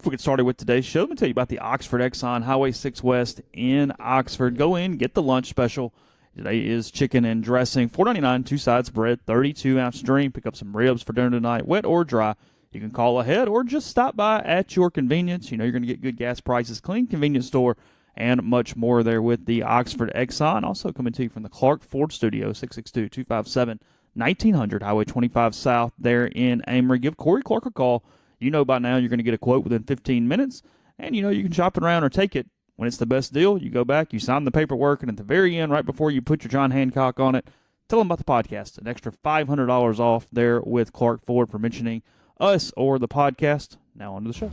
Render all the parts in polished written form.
Before we get started with today's show, let me tell you about the Oxford Exxon Highway 6 West in Oxford. Go in, get the lunch special. Today is chicken and dressing, $4.99, 2 sides bread, 32-ounce drink. Pick up some ribs for dinner tonight, wet or dry. You can call ahead or just stop by at your convenience. You know you're going to get good gas prices, clean convenience store, and much more there with the Oxford Exxon. Also coming to you from the Clark Ford Studio, 662-257-1900, Highway 25 South there in Amory. Give Corey Clark a call. You know by now you're going to get a quote within 15 minutes, and you know you can shop it around or take it. When it's the best deal, you go back, you sign the paperwork, and at the very end, right before you put your John Hancock on it, tell them about the podcast. An extra $500 off there with Clark Ford for mentioning us or the podcast. Now on to the show.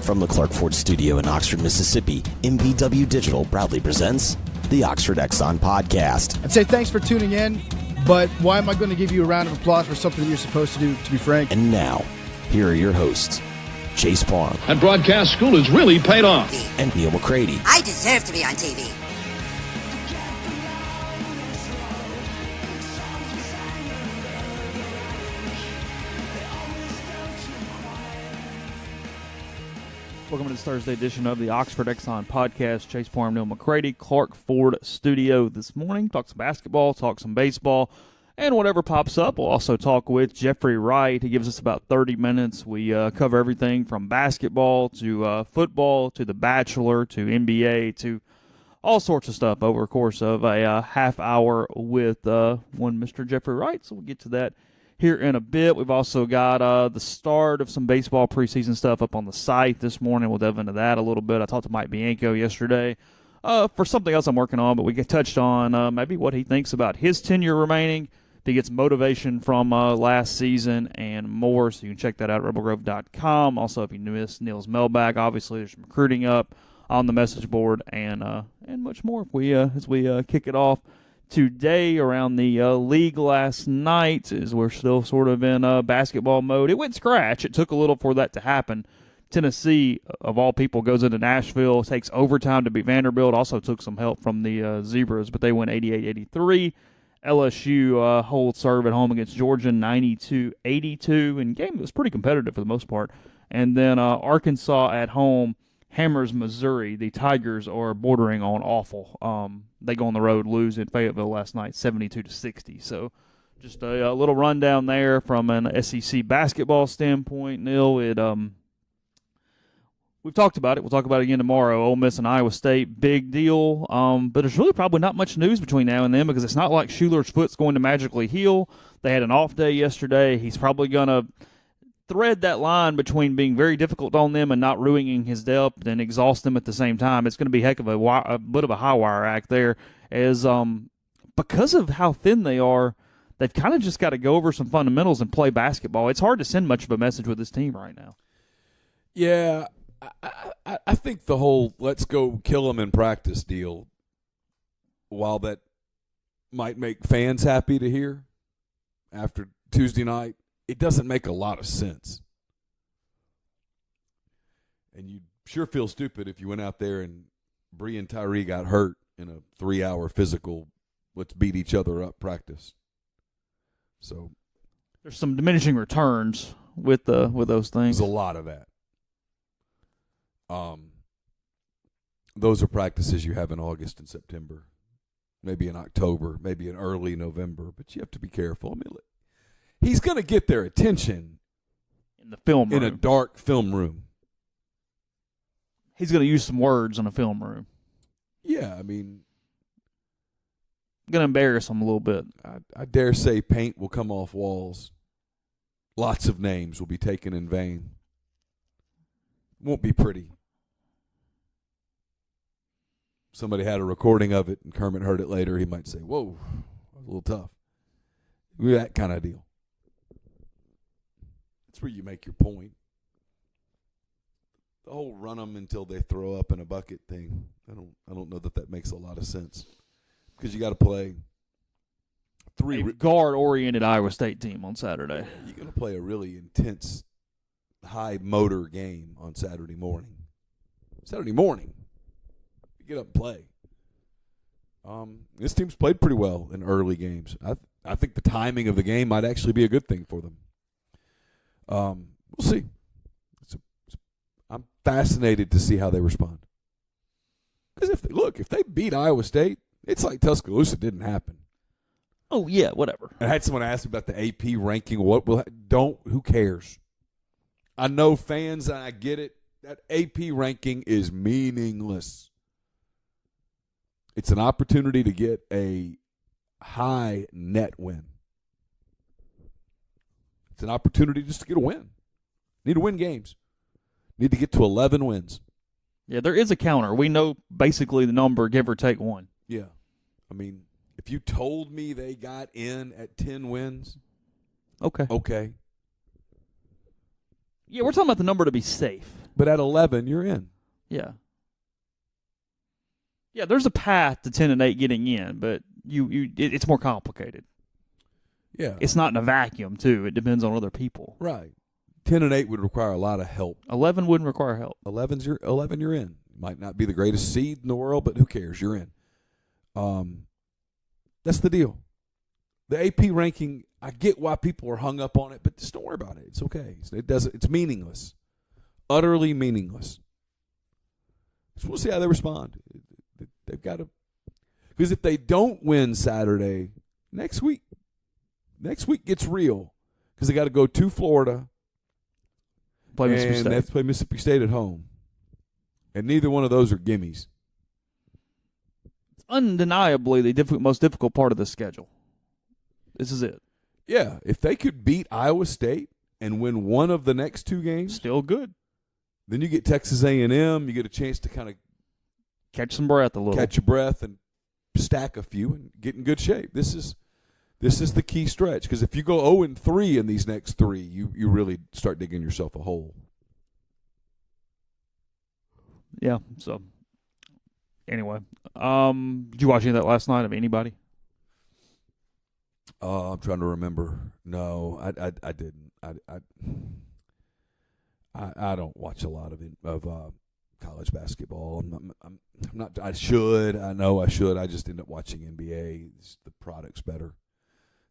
From the Clark Ford Studio in Oxford, Mississippi, MBW Digital proudly presents the Oxford Exxon Podcast. I'd say thanks for tuning in, but why am I going to give you a round of applause for something that you're supposed to do, to be frank? And now, here are your hosts, Chase Parham. That broadcast school has really paid off. And Neal McCready. I deserve to be on TV. Welcome to this Thursday edition of the Oxford Exxon Podcast. Chase Parham, Neal McCready, Clark Ford Studio this morning. Talk some basketball, talk some baseball, and whatever pops up. We'll also talk with Jeffrey Wright. He gives us about 30 minutes. We cover everything from basketball to football to The Bachelor to NBA to all sorts of stuff over the course of a half hour with one Mr. Jeffrey Wright. So we'll get to that here in a bit. We've also got the start of some baseball preseason stuff up on the site this morning. We'll delve into that a little bit. I talked to Mike Bianco yesterday for something else I'm working on, but we touched on maybe what he thinks about his tenure remaining, if he gets motivation from last season, and more. So you can check that out at rebelgrove.com. Also, if you missed Neal's mailbag, obviously there's some recruiting up on the message board, and much more as we kick it off today around the league last night. As we're still sort of in basketball mode. It went scratch. It took a little for that to happen. Tennessee, of all people, goes into Nashville, takes overtime to beat Vanderbilt. Also took some help from the Zebras, but they win 88-83. LSU holds serve at home against Georgia 92-82, and game was pretty competitive for the most part. And then Arkansas at home hammers Missouri. The Tigers are bordering on awful. They go on the road, lose in Fayetteville last night 72-60. So just a little rundown there from an SEC basketball standpoint. Neal, we've talked about it. We'll talk about it again tomorrow. Ole Miss and Iowa State, big deal. But there's really probably not much news between now and then because it's not like Schuler's foot's going to magically heal. They had an off day yesterday. He's probably going to thread that line between being very difficult on them and not ruining his depth and exhaust them at the same time. It's going to be a heck of a bit of a high wire act there, as because of how thin they are, they've kind of just got to go over some fundamentals and play basketball. It's hard to send much of a message with this team right now. Yeah. I think the whole let's go kill them in practice deal, while that might make fans happy to hear after Tuesday night, it doesn't make a lot of sense. And you'd sure feel stupid if you went out there and Bree and Tyree got hurt in a 3-hour physical, let's beat each other up practice. So there's some diminishing returns with those things. There's a lot of that. Those are practices you have in August and September, maybe in October, maybe in early November, but you have to be careful. I mean, he's going to get their attention in the film room. In a dark film room. He's going to use some words in a film room. Yeah, I mean, going to embarrass them a little bit. I dare say paint will come off walls. Lots of names will be taken in vain. Won't be pretty. Somebody had a recording of it, and Kermit heard it later. He might say, whoa, that was a little tough. That kind of deal. That's where you make your point. The whole run them until they throw up in a bucket thing, I don't know that makes a lot of sense. Because you got to play a guard-oriented Iowa State team on Saturday. You're going to play a really intense, high-motor game on Saturday morning. You get up and play. This team's played pretty well in early games. I think the timing of the game might actually be a good thing for them. We'll see. I'm fascinated to see how they respond. Because if they beat Iowa State, it's like Tuscaloosa didn't happen. Oh, yeah, whatever. I had someone ask me about the AP ranking. Who cares? I know fans, and I get it. That AP ranking is meaningless. It's an opportunity to get a high net win. It's an opportunity just to get a win. Need to win games. Need to get to 11 wins. Yeah, there is a counter. We know basically the number, give or take one. Yeah. I mean, if you told me they got in at 10 wins, okay. Yeah, we're talking about the number to be safe. But at 11, you're in. Yeah. Yeah, there's a path to 10-8 getting in, but it's more complicated. Yeah. It's not in a vacuum, too. It depends on other people. Right. 10-8 would require a lot of help. 11 wouldn't require help. 11, you're in. Might not be the greatest seed in the world, but who cares? You're in. That's the deal. The AP ranking, I get why people are hung up on it, but just don't worry about it. It's okay. It's meaningless. Utterly meaningless. So we'll see how they respond. They've got to, because if they don't win Saturday, next week gets real, because they got to go to Florida. Play Mississippi State. They have to play Mississippi State at home. And neither one of those are gimmies. It's undeniably the most difficult part of the schedule. This is it. Yeah, if they could beat Iowa State and win one of the next two games, still good. Then you get Texas A&M. You get a chance to kind of catch some breath a little. Catch your breath and stack a few and get in good shape. This is the key stretch, because if you go 0-3 in these next three, you really start digging yourself a hole. Yeah. So anyway, did you watch any of that last night? Of anybody? I'm trying to remember. No, I didn't. I don't watch a lot of college basketball. I'm not. I should. I know I should. I just end up watching NBA. The product's better,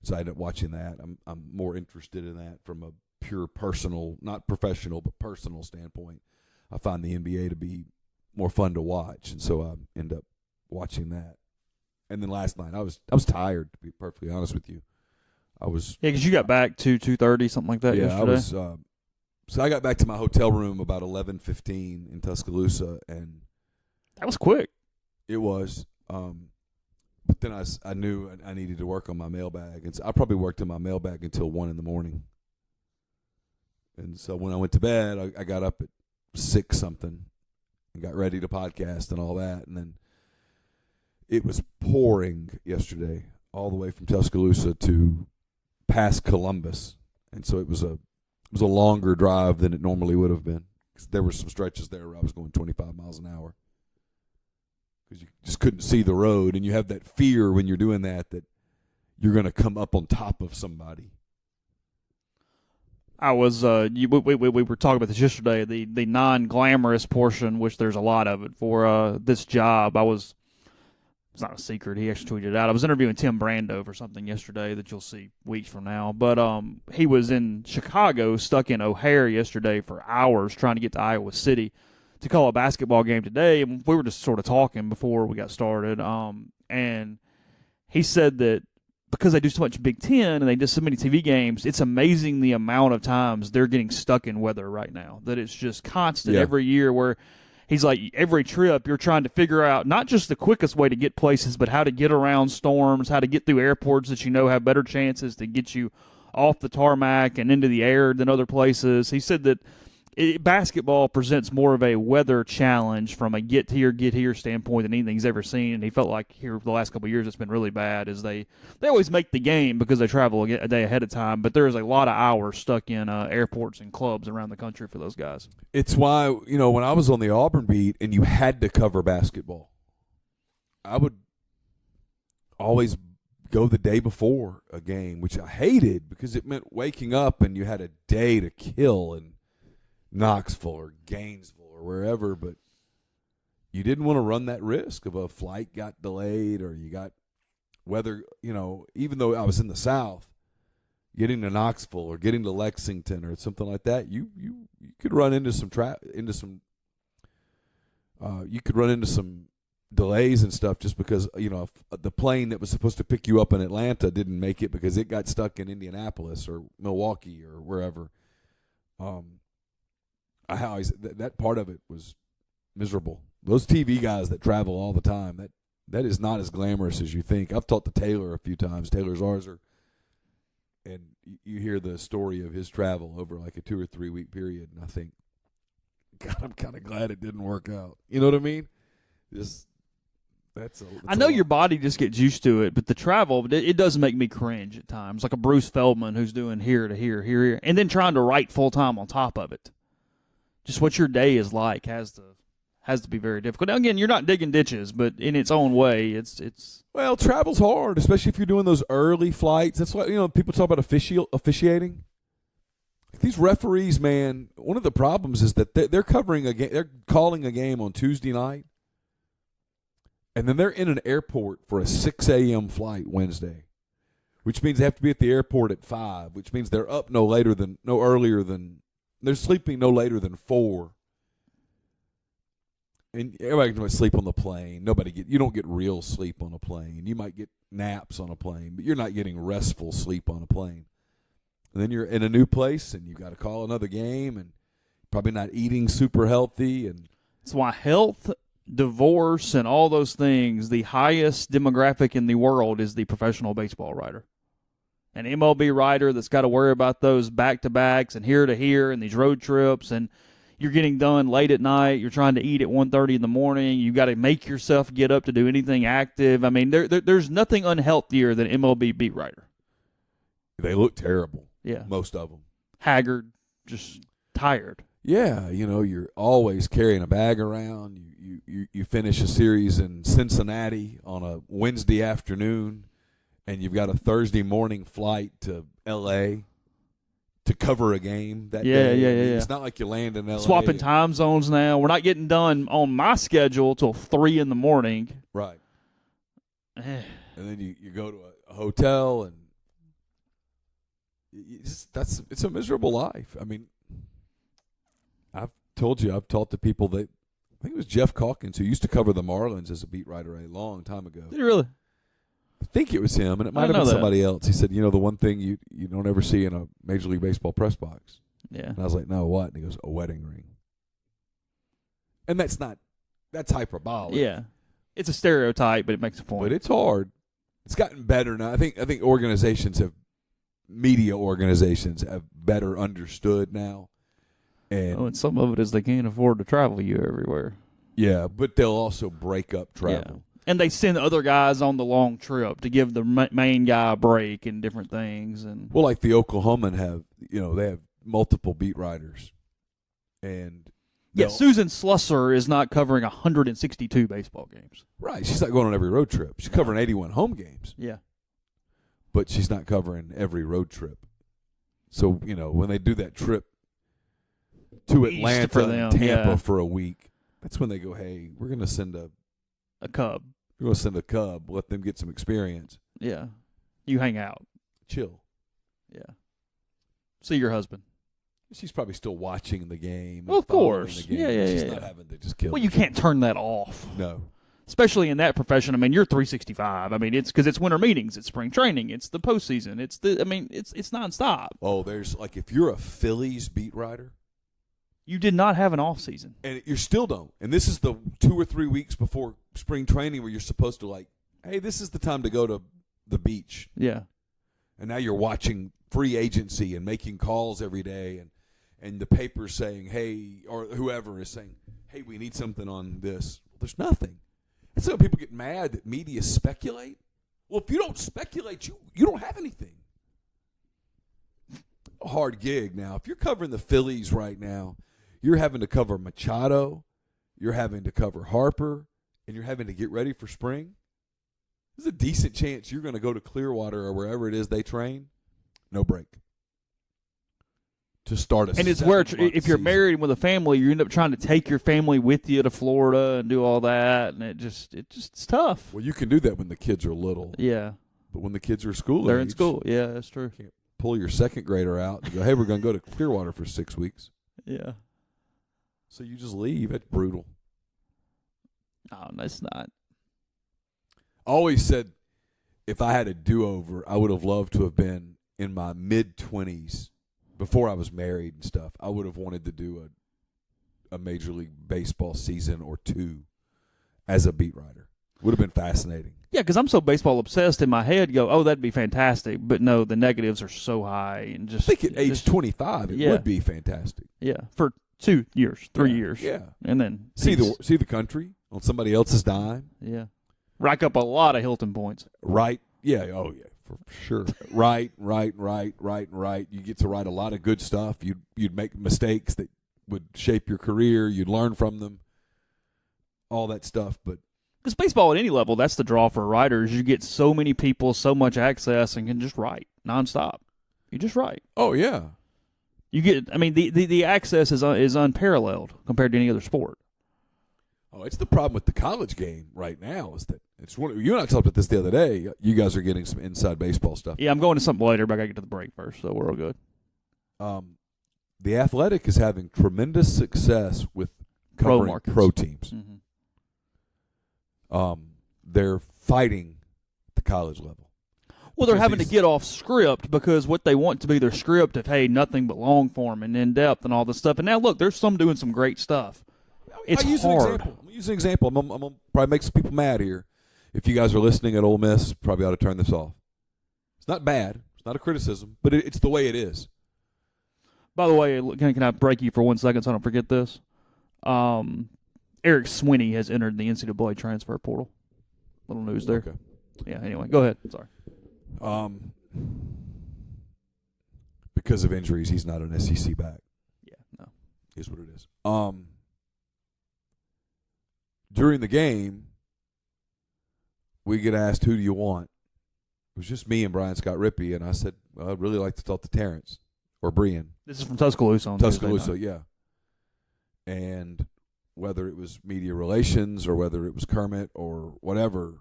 so I end up watching that. I'm more interested in that from a pure personal, not professional, but personal standpoint. I find the NBA to be more fun to watch, and so I end up watching that. And then last night, I was tired, to be perfectly honest with you. I was because you got back to 2:30, something like that. Yeah, yesterday. I was. So I got back to my hotel room about 11:15 in Tuscaloosa, and that was quick. It was. But then I knew I needed to work on my mailbag, and so I probably worked in my mailbag until 1 a.m. And so when I went to bed, I got up at 6 something and got ready to podcast and all that, and then it was pouring yesterday all the way from Tuscaloosa to past Columbus, and so it was a longer drive than it normally would have been. 'Cause there were some stretches there where I was going 25 miles an hour because you just couldn't see the road, and you have that fear when you're doing that you're going to come up on top of somebody. I was we were talking about this yesterday. The non-glamorous portion, which there's a lot of it for this job. It's not a secret. He actually tweeted it out. I was interviewing Tim Brando for something yesterday that you'll see weeks from now. But he was in Chicago, stuck in O'Hare yesterday for hours trying to get to Iowa City to call a basketball game today. And we were just sort of talking before we got started. And he said that because they do so much Big Ten and they do so many TV games, it's amazing the amount of times they're getting stuck in weather right now, that it's just constant every year where he's like, every trip you're trying to figure out not just the quickest way to get places, but how to get around storms, how to get through airports that you know have better chances to get you off the tarmac and into the air than other places. He said that basketball presents more of a weather challenge from a get here standpoint than anything he's ever seen. And he felt like here for the last couple of years it's been really bad as they always make the game because they travel a day ahead of time, but there is a lot of hours stuck in airports and clubs around the country for those guys. It's why, when I was on the Auburn beat and you had to cover basketball, I would always go the day before a game, which I hated because it meant waking up and you had a day to kill and Knoxville or Gainesville or wherever, but you didn't want to run that risk of a flight got delayed or you got weather, even though I was in the South, getting to Knoxville or getting to Lexington or something like that, you could run into some you could run into some delays and stuff just because if the plane that was supposed to pick you up in Atlanta didn't make it because it got stuck in Indianapolis or Milwaukee or wherever. That part of it was miserable. Those TV guys that travel all the time, that is not as glamorous as you think. I've talked to Taylor a few times, Taylor Zarzer, and you hear the story of his travel over like a 2 or 3 week period, and I think, God, I'm kind of glad it didn't work out. You know what I mean? I know your body just gets used to it, but the travel, it does make me cringe at times. Like a Bruce Feldman who's doing here to here, here, and then trying to write full time on top of it. Just what your day is like has to be very difficult. Now, again, you're not digging ditches, but in its own way, it's. Well, travel's hard, especially if you're doing those early flights. That's why people talk about officiating. These referees, man, one of the problems is that they're covering a game. They're calling a game on Tuesday night, and then they're in an airport for a 6 a.m. flight Wednesday, which means they have to be at the airport at 5, which means they're up they're sleeping no later than 4. And everybody can sleep on the plane. You don't get real sleep on a plane. You might get naps on a plane, but you're not getting restful sleep on a plane. And then you're in a new place, and you got to call another game, and probably not eating super healthy. And that's why health, divorce, and all those things, the highest demographic in the world is the professional baseball writer. An MLB writer that's got to worry about those back-to-backs and here to here and these road trips, and you're getting done late at night. You're trying to eat at 1:30 in the morning. You got to make yourself get up to do anything active. I mean, there's nothing unhealthier than MLB beat writer. They look terrible. Yeah. Most of them. Haggard, just tired. Yeah, you're always carrying a bag around. You finish a series in Cincinnati on a Wednesday afternoon, and you've got a Thursday morning flight to L.A. to cover a game that day. Yeah. It's not like you land in L.A. Swapping time zones now. We're not getting done on my schedule till 3 in the morning. Right. And then you go to a hotel, and it's a miserable life. I mean, I've talked to people that, I think it was Jeff Calkins, who used to cover the Marlins as a beat writer a long time ago. Did he really? I think it was him, and it might have been somebody else. He said, the one thing you don't ever see in a Major League Baseball press box. Yeah. And I was like, no, what? And he goes, a wedding ring. And that's hyperbolic. Yeah. It's a stereotype, but it makes a point. But it's hard. It's gotten better now. I think media organizations have better understood now. And some of it is they can't afford to travel you everywhere. Yeah, but they'll also break up travel. Yeah. And they send other guys on the long trip to give the main guy a break and different things. And well, like the Oklahoman have, they have multiple beat writers. And Susan Slusser is not covering 162 baseball games. Right. She's not going on every road trip. She's covering 81 home games. Yeah. But she's not covering every road trip. So, when they do that trip to Atlanta and Tampa for a week, that's when they go, hey, we're going to send a Cub. We're going to send a Cub, let them get some experience. Yeah. You hang out. Chill. Yeah. See your husband. She's probably still watching the game. Well, of course. The game. Yeah. She's not having to just kill. Well, you can't turn that off. No. Especially in that profession. I mean, you're 365. I mean, it's because it's winter meetings, it's spring training, it's the postseason, it's nonstop. Oh, there's if you're a Phillies beat writer, you did not have an off season, and you still don't. And this is the 2 or 3 weeks before spring training where you're supposed to hey, this is the time to go to the beach. Yeah. And now you're watching free agency and making calls every day, and the paper's saying, hey, or whoever is saying, hey, we need something on this. There's nothing. And so people get mad that media speculate. Well, if you don't speculate, you don't have anything. A hard gig now. If you're covering the Phillies right now, you're having to cover Machado, you're having to cover Harper, and you're having to get ready for spring. There's a decent chance you're going to go to Clearwater or wherever it is they train. No break. To start a and it's where if you're season. married with a family, you end up trying to take your family with you to Florida and do all that, and it's tough. Well, you can do that when the kids are little. Yeah, but when the kids are school, they're in school. Yeah, that's true. Can't pull your second grader out and go, hey, we're going to go to Clearwater for 6 weeks. Yeah. So you just leave. It's brutal. No, that's not. I always said if I had a do-over, I would have loved to have been in my mid-20s before I was married and stuff. I would have wanted to do a Major League Baseball season or two as a beat writer. Would have been fascinating. Yeah, because I'm so baseball obsessed in my head. Go, oh, that'd be fantastic. But no, the negatives are so high, and just I think at age 25, it would be fantastic. Yeah, for 2 years, 3 years. Yeah, and then see the country on somebody else's dime. Yeah, rack up a lot of Hilton points. Right. Yeah. Oh yeah, for sure. right. You get to write a lot of good stuff. You'd make mistakes that would shape your career. You'd learn from them. All that stuff, but. Because baseball at any level, that's the draw for writers. You get so many people, so much access, and can just write nonstop. You just write. Oh yeah. You get. I mean, the access is unparalleled compared to any other sport. Oh, it's the problem with the college game right now is that it's one. You and I talked about this the other day. You guys are getting some inside baseball stuff. Yeah, I'm going to something later, but I got to get to the break first, so we're all good. The Athletic is having tremendous success with covering pro teams. Mm-hmm. They're fighting the college level. Well, they're having to get off script because what they want to be their script of, hey, nothing but long form and in-depth and all this stuff. And now, look, there's some doing some great stuff. It's hard. I'm going to use an example. I'm going to probably make some people mad here. If you guys are listening at Ole Miss, probably ought to turn this off. It's not bad. It's not a criticism, but it's the way it is. By the way, can I break you for 1 second so I don't forget this? Eric Swinney has entered the NCAA transfer portal. Little news there. Okay. Yeah, anyway, go ahead. Sorry. Because of injuries, he's not an SEC back. Yeah, no. Is what it is. During the game, we get asked, who do you want? It was just me and Brian Scott Rippey, and I said, well, I'd really like to talk to Terrence or Brian. This is from Tuscaloosa on Tuscaloosa, yeah. And whether it was media relations or whether it was Kermit or whatever,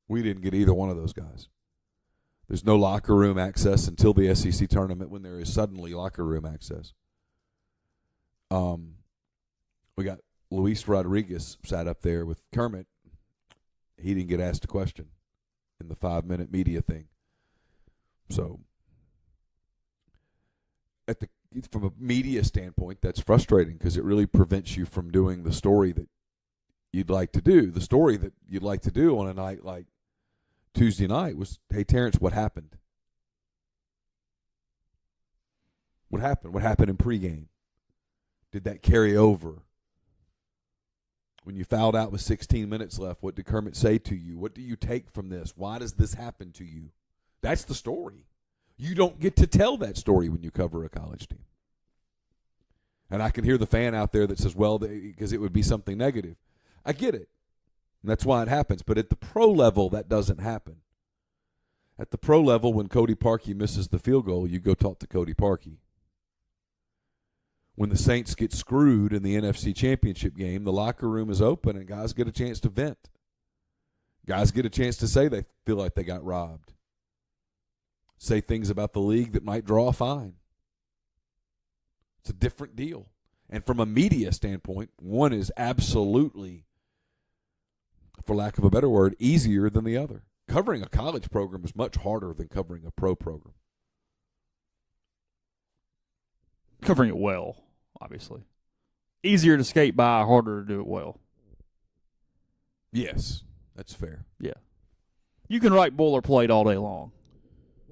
we didn't get either one of those guys. There's no locker room access until the SEC tournament when there is suddenly locker room access. We got Luis Rodriguez sat up there with Kermit. He didn't get asked a question in the 5-minute media thing. So from a media standpoint, that's frustrating because it really prevents you from doing the story that you'd like to do. The story that you'd like to do on a night like Tuesday night was, hey, Terrence, what happened? What happened? What happened in pregame? Did that carry over? When you fouled out with 16 minutes left, what did Kermit say to you? What do you take from this? Why does this happen to you? That's the story. You don't get to tell that story when you cover a college team. And I can hear the fan out there that says, well, because it would be something negative. I get it. And that's why it happens. But at the pro level, that doesn't happen. At the pro level, when Cody Parkey misses the field goal, you go talk to Cody Parkey. When the Saints get screwed in the NFC Championship game, the locker room is open and guys get a chance to vent. Guys get a chance to say they feel like they got robbed. Say things about the league that might draw a fine. It's a different deal. And from a media standpoint, one is absolutely, for lack of a better word, easier than the other. Covering a college program is much harder than covering a pro program. Covering it well, obviously. Easier to skate by, harder to do it well. Yes, that's fair. Yeah. You can write boilerplate all day long.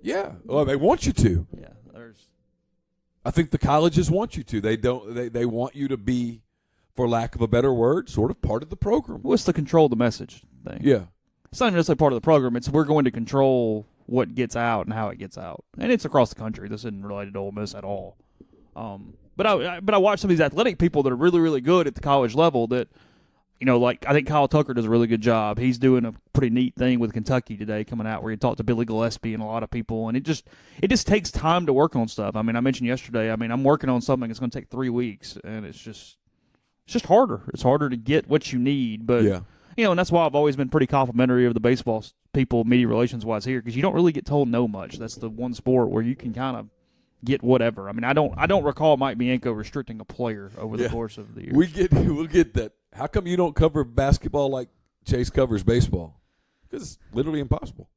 Yeah, well, they want you to. Yeah, I think the colleges want you to. They don't. They want you to be, for lack of a better word, sort of part of the program. What's the control the message thing? Yeah, it's not even necessarily part of the program. It's we're going to control what gets out and how it gets out, and it's across the country. This isn't related to Ole Miss at all. But I watch some of these athletic people that are really, really good at the college level that, you know, like I think Kyle Tucker does a really good job. He's doing a pretty neat thing with Kentucky today coming out where he talked to Billy Gillespie and a lot of people. And it just takes time to work on stuff. I mean, I mentioned yesterday, I'm working on something that's going to take 3 weeks, and it's just harder. It's harder to get what you need. But, yeah. You know, and that's why I've always been pretty complimentary of the baseball people media relations wise here because you don't really get told no much. That's the one sport where you can kind of get whatever. I mean, I don't recall Mike Bianco restricting a player over the course of the year. We'll get that. How come you don't cover basketball like Chase covers baseball? Because it's literally impossible.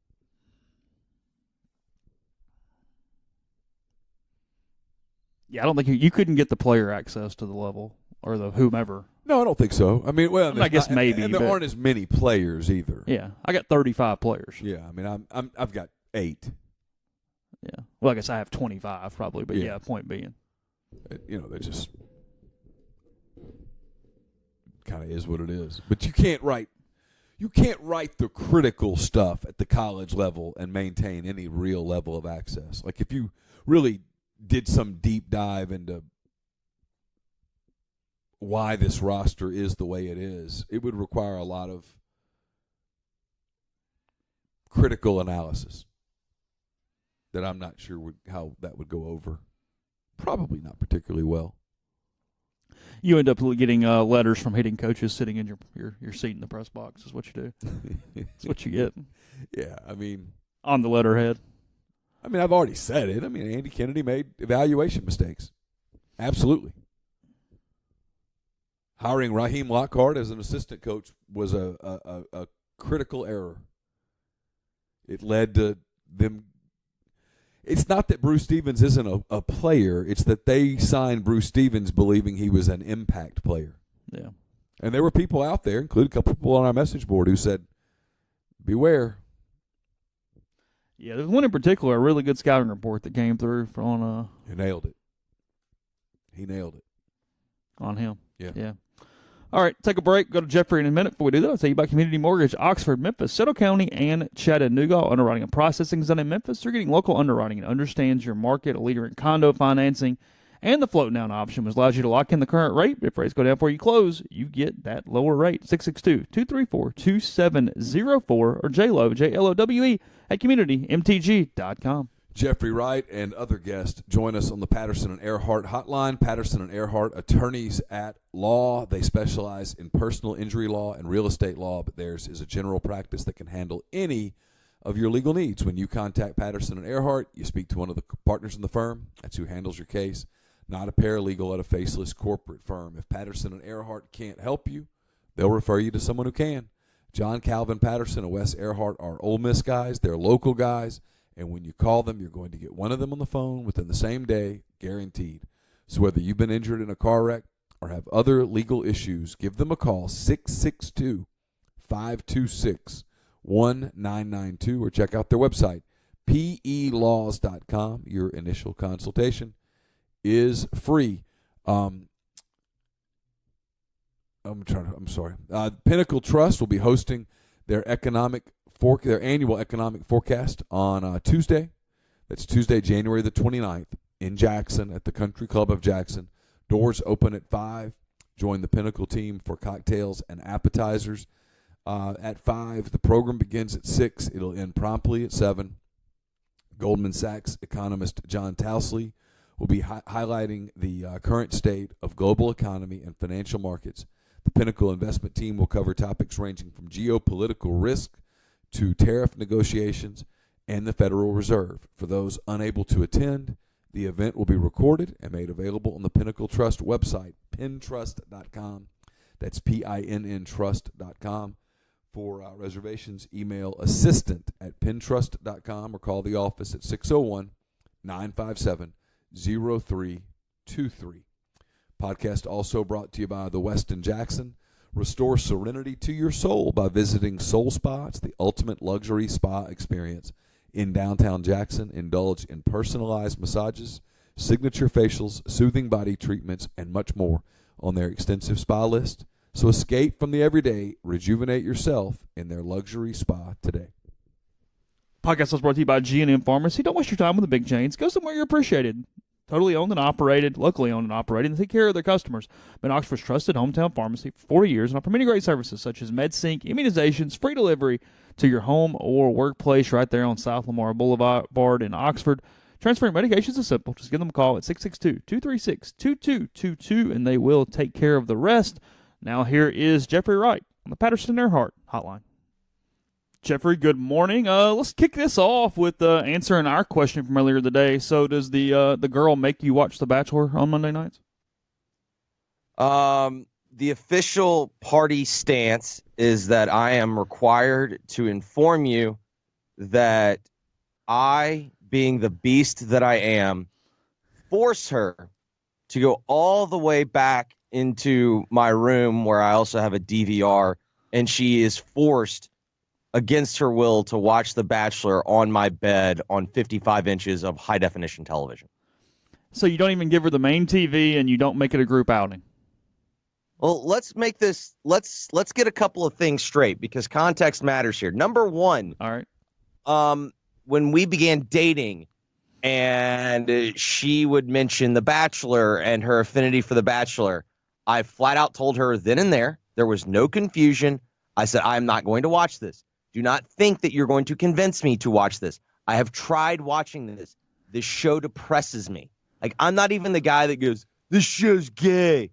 Yeah, I don't think you couldn't get the player access to the level or the whomever. No, I don't think so. I mean, well, I guess maybe, and there aren't as many players either. Yeah, I got 35 players. Yeah, I mean, I've got 8. Yeah, well, I guess I have 25 probably, but yeah, point being, they're just kind of is what it is. But you can't write the critical stuff at the college level and maintain any real level of access. Like if you really did some deep dive into why this roster is the way it is, it would require a lot of critical analysis that I'm not sure how that would go over. Probably not particularly well. You end up getting letters from hitting coaches sitting in your seat in the press box is what you do. That's what you get. Yeah, I mean. On the letterhead. I mean, I've already said it. I mean, Andy Kennedy made evaluation mistakes. Absolutely. Hiring Raheem Lockhart as an assistant coach was a critical error. It led to them. It's not that Bruce Stevens isn't a player. It's that they signed Bruce Stevens believing he was an impact player. Yeah. And there were people out there, including a couple people on our message board, who said, beware. Yeah, there's one in particular, a really good scouting report that came through on He nailed it. On him. Yeah. All right, take a break. Go to Jeffrey in a minute. Before we do that, I'll tell you about Community Mortgage, Oxford, Memphis, Settle County, and Chattanooga. Underwriting and processing is done in Memphis. They're getting local underwriting and understands your market, a leader in condo financing, and the float down option, which allows you to lock in the current rate. If rates go down before you close, you get that lower rate. 662-234-2704 or JLOW, JLOWE, at communitymtg.com. Jeffrey Wright and other guests join us on the Patterson and Earhart hotline. Patterson and Earhart, attorneys at law. They specialize in personal injury law and real estate law, but theirs is a general practice that can handle any of your legal needs. When you contact Patterson and Earhart, you speak to one of the partners in the firm. That's who handles your case, not a paralegal at a faceless corporate firm. If Patterson and Earhart can't help you, they'll refer you to someone who can. John Calvin Patterson and Wes Earhart are Ole Miss guys. They're local guys. And when you call them, you're going to get one of them on the phone within the same day, guaranteed. So whether you've been injured in a car wreck or have other legal issues, give them a call, 662-526-1992, or check out their website, pelaws.com. Your initial consultation is free. Pinnacle Trust will be hosting their annual economic forecast on Tuesday. That's Tuesday, January the 29th in Jackson at the Country Club of Jackson. Doors open at 5. Join the Pinnacle team for cocktails and appetizers at 5. The program begins at 6. It'll end promptly at 7. Goldman Sachs economist John Tousley will be highlighting the current state of global economy and financial markets. The Pinnacle investment team will cover topics ranging from geopolitical risk to tariff negotiations and the Federal Reserve. For those unable to attend, the event will be recorded and made available on the Pinnacle Trust website, pintrust.com. That's PINN trust.com. For reservations, email assistant@pintrust.com or call the office at 601-957-0323. Podcast also brought to you by the Westin Jackson. Restore serenity to your soul by visiting Soul Spa. It's the ultimate luxury spa experience in downtown Jackson. Indulge in personalized massages, signature facials, soothing body treatments, and much more on their extensive spa list. So escape from the everyday, rejuvenate yourself in their luxury spa today. Podcast was brought to you by G&M Pharmacy. Don't waste your time with the big chains. Go somewhere you're appreciated. Totally owned and operated, locally owned and operated, and take care of their customers. Been Oxford's trusted hometown pharmacy for 40 years and offer many great services such as MedSync, immunizations, free delivery to your home or workplace right there on South Lamar Boulevard in Oxford. Transferring medications is simple. Just give them a call at 662-236-2222, and they will take care of the rest. Now here is Jeffrey Wright on the Patterson Earhart Hotline. Jeffrey, good morning. Let's kick this off with answering our question from earlier today. So does the girl make you watch The Bachelor on Monday nights? The official party stance is that I am required to inform you that I, being the beast that I am, force her to go all the way back into my room where I also have a DVR, and she is forced against her will to watch The Bachelor on my bed on 55 inches of high-definition television. So you don't even give her the main TV, and you don't make it a group outing? Well, let's get a couple of things straight because context matters here. Number one, all right. When we began dating and she would mention The Bachelor and her affinity for The Bachelor, I flat out told her then and there was no confusion. I said, I'm not going to watch this. Do not think that you're going to convince me to watch this. I have tried watching this. This show depresses me. Like, I'm not even the guy that goes, this show's gay.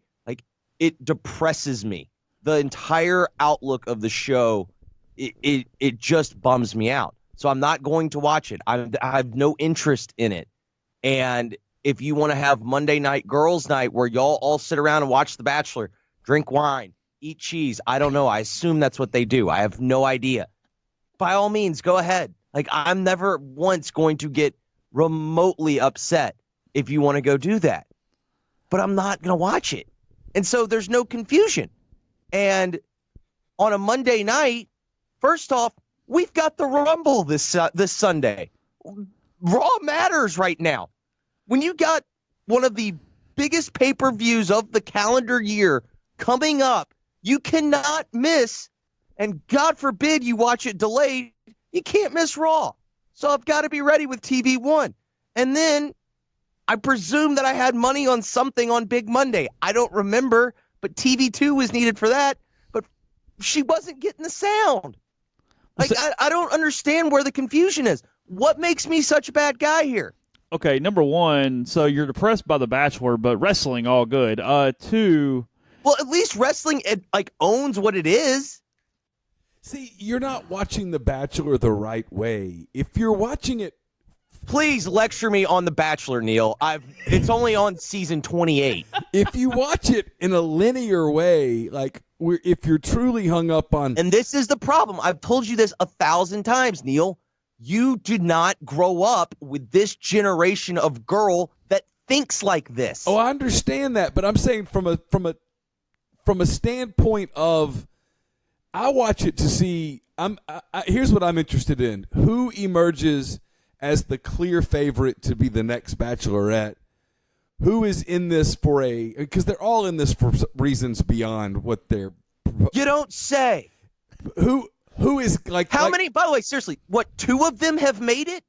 It depresses me. The entire outlook of the show, it just bums me out. So I'm not going to watch it. I have no interest in it. And if you want to have Monday night girls' night where y'all all sit around and watch The Bachelor, drink wine, eat cheese, I don't know. I assume that's what they do. I have no idea. By all means, go ahead. Like, I'm never once going to get remotely upset if you want to go do that. But I'm not going to watch it. And so there's no confusion. And on a Monday night, first off, we've got the Rumble this Sunday. Raw matters right now. When you got one of the biggest pay-per-views of the calendar year coming up, you cannot miss, and God forbid you watch it delayed, you can't miss Raw. So I've got to be ready with TV One. And then I presume that I had money on something on Big Monday. I don't remember, but TV2 was needed for that. But she wasn't getting the sound. Like, I don't understand where the confusion is. What makes me such a bad guy here? Okay, number one, so you're depressed by The Bachelor, but wrestling, all good. Two. Well, at least wrestling, owns what it is. See, you're not watching The Bachelor the right way. If you're watching it, please lecture me on The Bachelor, Neil. It's only on season 28. If you watch it in a linear way, if you're truly hung up on... And this is the problem. I've told you this 1,000 times, Neil. You did not grow up with this generation of girl that thinks like this. Oh, I understand that, but I'm saying from a standpoint of, I watch it to see... here's what I'm interested in. Who emerges as the clear favorite to be the next Bachelorette? Who is in this because they're all in this for reasons beyond what they're... You don't say. Who is how many, by the way, seriously, what, 2 of them have made it?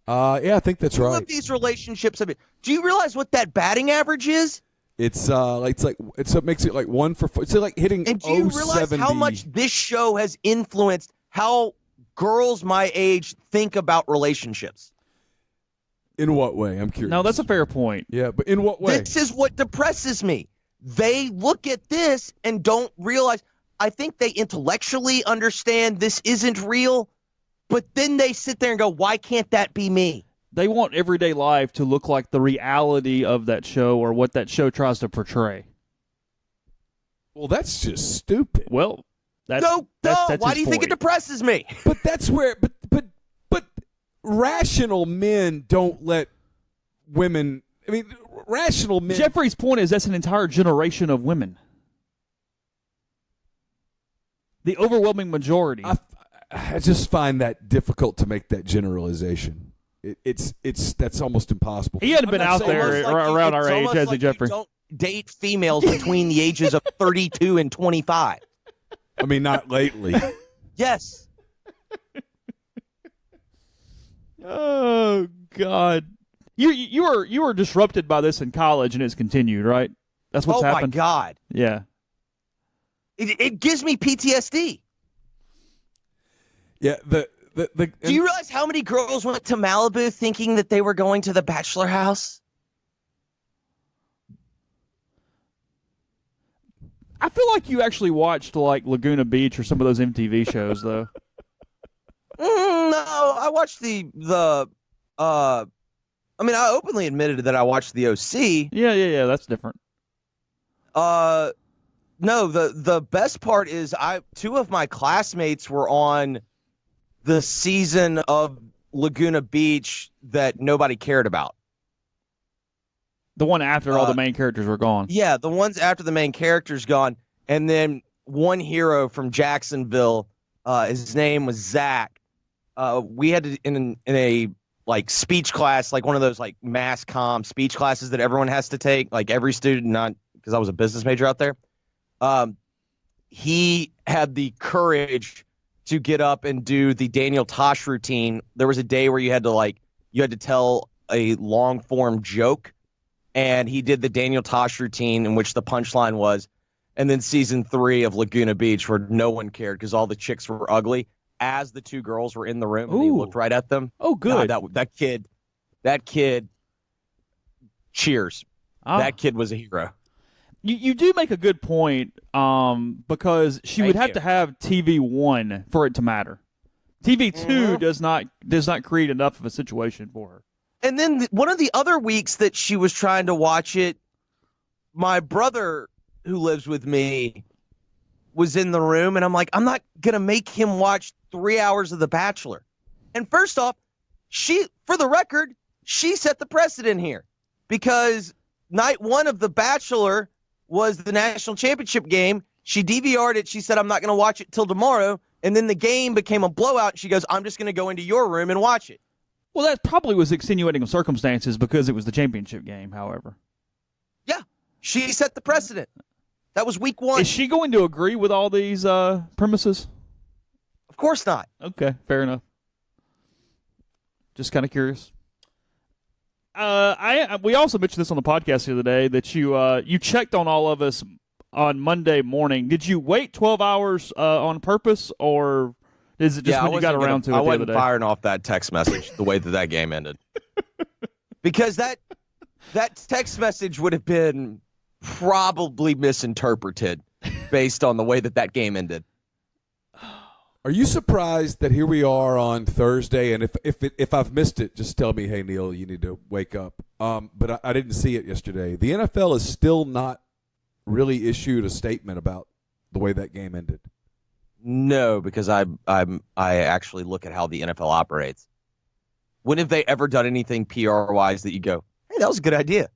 Yeah, I think that's right. 2 of these relationships have been. Do you realize what that batting average is? It makes it like 1 for 4. It's like hitting. And do you realize how much this show has influenced how girls my age think about relationships? In what way? I'm curious. No, that's a fair point. Yeah, but in what way? This is what depresses me. They look at this and don't realize. I think they intellectually understand this isn't real, but then they sit there and go, why can't that be me? They want everyday life to look like the reality of that show or what that show tries to portray. Well, that's just stupid. Well, that's why do you think it depresses me? But that's where but rational men don't let women. I mean, rational men. Jeffrey's point is that's an entire generation of women. The overwhelming majority. I just find that difficult to make that generalization. That's almost impossible. He hadn't been out there around our age, has he, Jeffrey? You don't date females between the ages of 32 and 25. I mean, not lately. Yes. Oh God, you were disrupted by this in college, and it's continued, right? That's what's happened. Oh my God. Yeah. It gives me PTSD. Yeah. Do you realize how many girls went to Malibu thinking that they were going to the Bachelor house? I feel feel like you actually watched like Laguna Beach or some of those MTV shows, though. No, I watched I openly admitted that I watched the OC. Yeah. That's different. No, the best part is two of my classmates were on the season of Laguna Beach that nobody cared about. The one after all the main characters were gone. Yeah, the ones after the main character's gone. And then one hero from Jacksonville, his name was Zach. We had to, in a like speech class, like one of those like mass comm speech classes that everyone has to take, like every student, not because I was a business major out there. He had the courage to get up and do the Daniel Tosh routine. There was a day where you had to tell a long form joke. And he did the Daniel Tosh routine in which the punchline was, and then season 3 of Laguna Beach where no one cared because all the chicks were ugly. As the two girls were in the room, and he looked right at them. Oh, good. That kid. Cheers. That kid was a hero. You do make a good point, because she would have to have TV1 for it to matter. TV2 does not create enough of a situation for her. And then one of the other weeks that she was trying to watch it, my brother, who lives with me, was in the room, and I'm like, I'm not going to make him watch 3 hours of The Bachelor. And first off, for the record, she set the precedent here. Because night 1 of The Bachelor was the national championship game. She DVR'd it. She said, I'm not going to watch it till tomorrow. And then the game became a blowout. She goes, I'm just going to go into your room and watch it. Well, that probably was extenuating of circumstances because it was the championship game, however. Yeah, she set the precedent. That was week 1. Is she going to agree with all these premises? Of course not. Okay, fair enough. Just kind of curious. We also mentioned this on the podcast the other day that you checked on all of us on Monday morning. Did you wait 12 hours on purpose, or is it just when you got around to it the other day? I wasn't firing off that text message the way that game ended. Because that text message would have been probably misinterpreted based on the way that game ended. Are you surprised that here we are on Thursday, and if I've missed it, just tell me, hey, Neil, you need to wake up. But I didn't see it yesterday. The NFL has still not really issued a statement about the way that game ended. No, because I actually look at how the NFL operates. When have they ever done anything PR-wise that you go, hey, that was a good idea?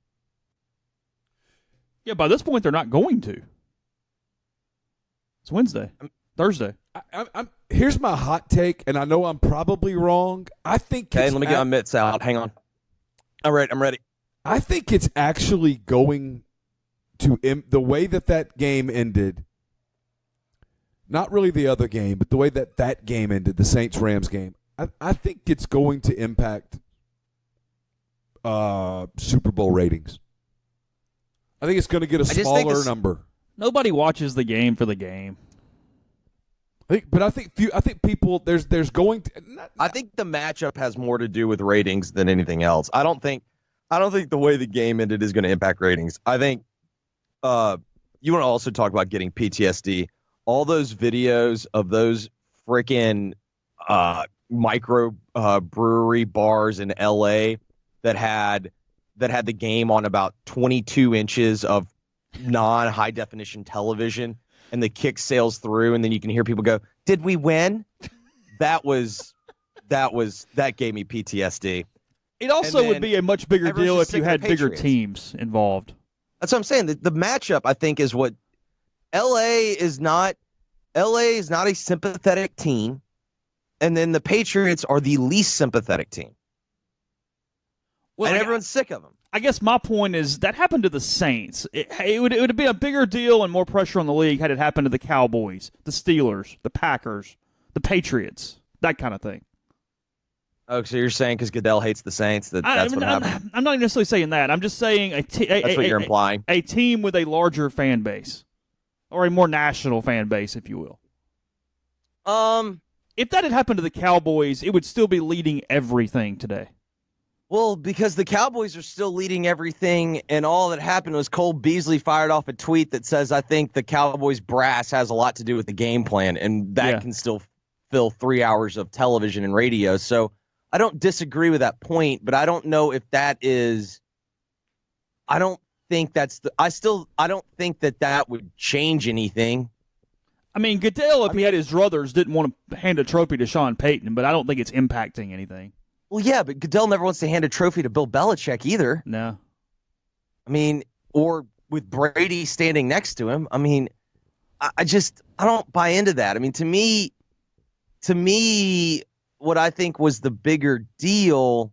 Yeah, by this point, they're not going to. It's Wednesday. Thursday. Here's my hot take, and I know I'm probably wrong. I think. Okay, let me get my mitts out. Hang on. All right, I'm ready. I think it's actually going to the way that game ended. Not really the other game, but the way that game ended, the Saints-Rams game. I think it's going to impact Super Bowl ratings. I think it's going to get a smaller number. Nobody watches the game for the game. I think people there's going to. I think the matchup has more to do with ratings than anything else. I don't think the way the game ended is going to impact ratings. I think you want to also talk about getting PTSD. All those videos of those freaking micro brewery bars in LA that had the game on about 22 inches of non-high definition television, and the kick sails through, and then you can hear people go, "Did we win?" That gave me PTSD. It also would be a much bigger deal if you had bigger teams involved. That's what I'm saying. The matchup, I think, is what LA is not a sympathetic team, and then the Patriots are the least sympathetic team. Well, and everyone's sick of them. I guess my point is that happened to the Saints. It would have been a bigger deal and more pressure on the league had it happened to the Cowboys, the Steelers, the Packers, the Patriots, that kind of thing. Oh, so you're saying because Goodell hates the Saints that's what happened? I'm not necessarily saying that. I'm just saying that's what you're implying. A team with a larger fan base, or a more national fan base, if you will. If that had happened to the Cowboys, it would still be leading everything today. Well, because the Cowboys are still leading everything, and all that happened was Cole Beasley fired off a tweet that says, I think the Cowboys brass has a lot to do with the game plan, and that can still fill 3 hours of television and radio. So I don't disagree with that point, but I don't know if that is – I don't think that's – I don't think that would change anything. I mean, Goodell, if he had his druthers, didn't want to hand a trophy to Sean Payton, but I don't think it's impacting anything. Well, yeah, but Goodell never wants to hand a trophy to Bill Belichick either. No. I mean, or with Brady standing next to him. I mean, I don't buy into that. I mean, to me, what I think was the bigger deal,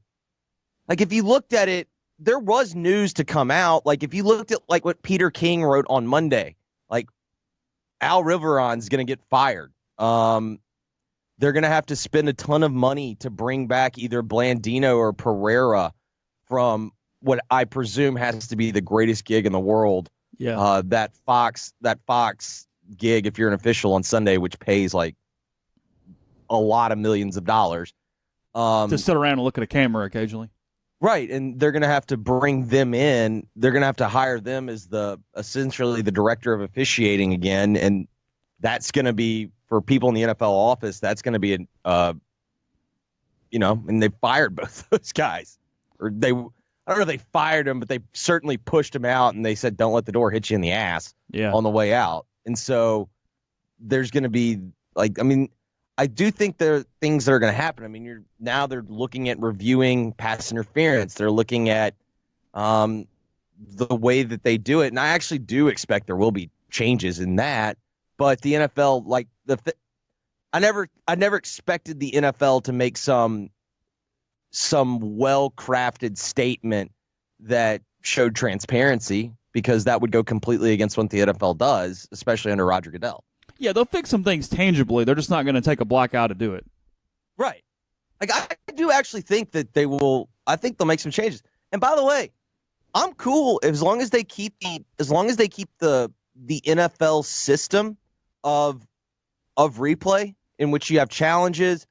like if you looked at it, there was news to come out. Like if you looked at like what Peter King wrote on Monday, like Al Riveron's going to get fired. They're going to have to spend a ton of money to bring back either Blandino or Pereira from what I presume has to be the greatest gig in the world. Yeah. That Fox gig, if you're an official on Sunday, which pays like a lot of millions of dollars. To sit around and look at a camera occasionally. Right. And they're going to have to bring them in. They're going to have to hire them as essentially the director of officiating again. And that's going to be, for people in the NFL office, that's going to be and they fired both those guys. Or I don't know if they fired him, but they certainly pushed him out, and they said, don't let the door hit you in the ass on the way out. And so there's going to be, I do think there are things that are going to happen. I mean, they're looking at reviewing pass interference. They're looking at the way that they do it. And I actually do expect there will be changes in that. But the NFL, I never expected the NFL to make some well-crafted statement that showed transparency, because that would go completely against what the NFL does, especially under Roger Goodell. Yeah, they'll fix some things tangibly. They're just not going to take a blackout to do it. Right. Like, I do actually think that they will. I think they'll make some changes. And by the way, I'm cool as long as they keep the NFL system of replay in which you have challenges.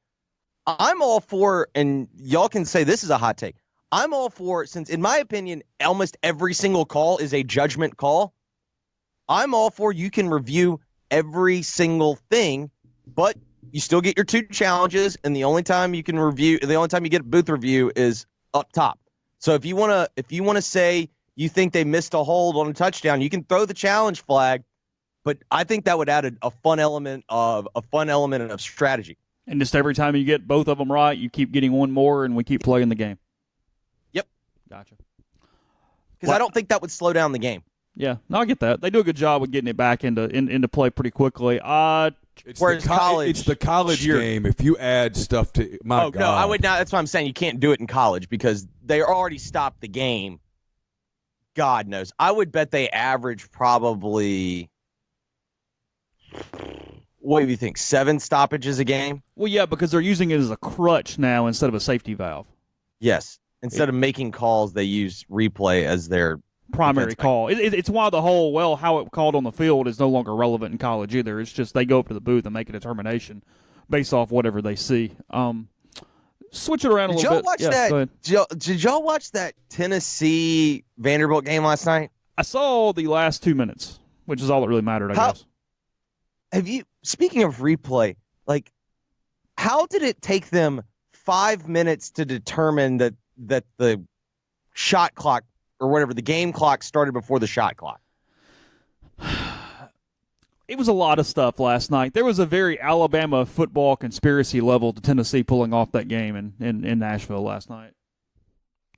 I'm all for, and y'all can say this is a hot take, I'm all for, since in my opinion almost every single call is a judgment call, I'm all for, you can review every single thing, but you still get your 2 challenges, and the only time you get a booth review is up top. So if you want to say you think they missed a hold on a touchdown, you can throw the challenge flag. But I think that would add a fun element of strategy. And just every time you get both of them right, you keep getting one more, and we keep playing the game. Yep. Gotcha. Because I don't think that would slow down the game. Yeah, no, I get that. They do a good job with getting it back into play pretty quickly. It's the college game. If you add stuff to God. No, I would not. That's what I'm saying. You can't do it in college because they already stopped the game. God knows. I would bet they average probably, what do you think, 7 stoppages a game? Well, yeah, because they're using it as a crutch now instead of a safety valve. Yes. Instead of making calls, they use replay as their primary call. It's why the whole, how it called on the field is no longer relevant in college either. It's just they go up to the booth and make a determination based off whatever they see. Switch it around a little bit. Did y'all watch that Tennessee Vanderbilt game last night? I saw the last 2 minutes, which is all that really mattered, I guess. Speaking of replay, how did it take them 5 minutes to determine that the shot clock or whatever, the game clock started before the shot clock? It was a lot of stuff last night. There was a very Alabama football conspiracy level to Tennessee pulling off that game in Nashville last night.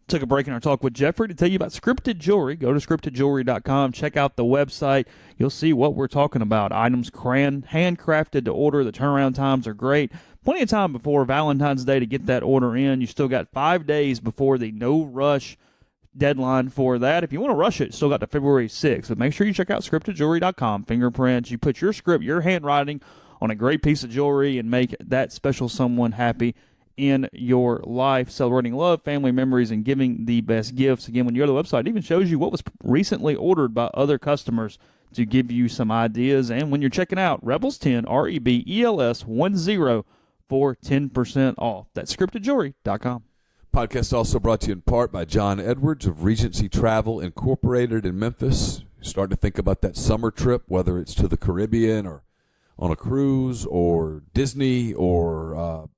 Took a break in our talk with Jeffrey to tell you about scripted jewelry. Go to scriptedjewelry.com. Check out the website. You'll see what we're talking about. Items handcrafted to order. The turnaround times are great. Plenty of time before Valentine's Day to get that order in. You still got 5 days before the no-rush deadline for that. If you want to rush it, still got to February 6th. But make sure you check out scriptedjewelry.com. Fingerprints. You put your script, your handwriting on a great piece of jewelry and make that special someone happy in your life, celebrating love, family memories, and giving the best gifts. Again, when you go to the website, it even shows you what was recently ordered by other customers to give you some ideas. And when you're checking out, Rebels10, REBELS10 for 10% off. That's scriptedjewelry.com. Podcast also brought to you in part by John Edwards of Regency Travel Incorporated in Memphis. Starting to think about that summer trip, whether it's to the Caribbean or on a cruise or Disney or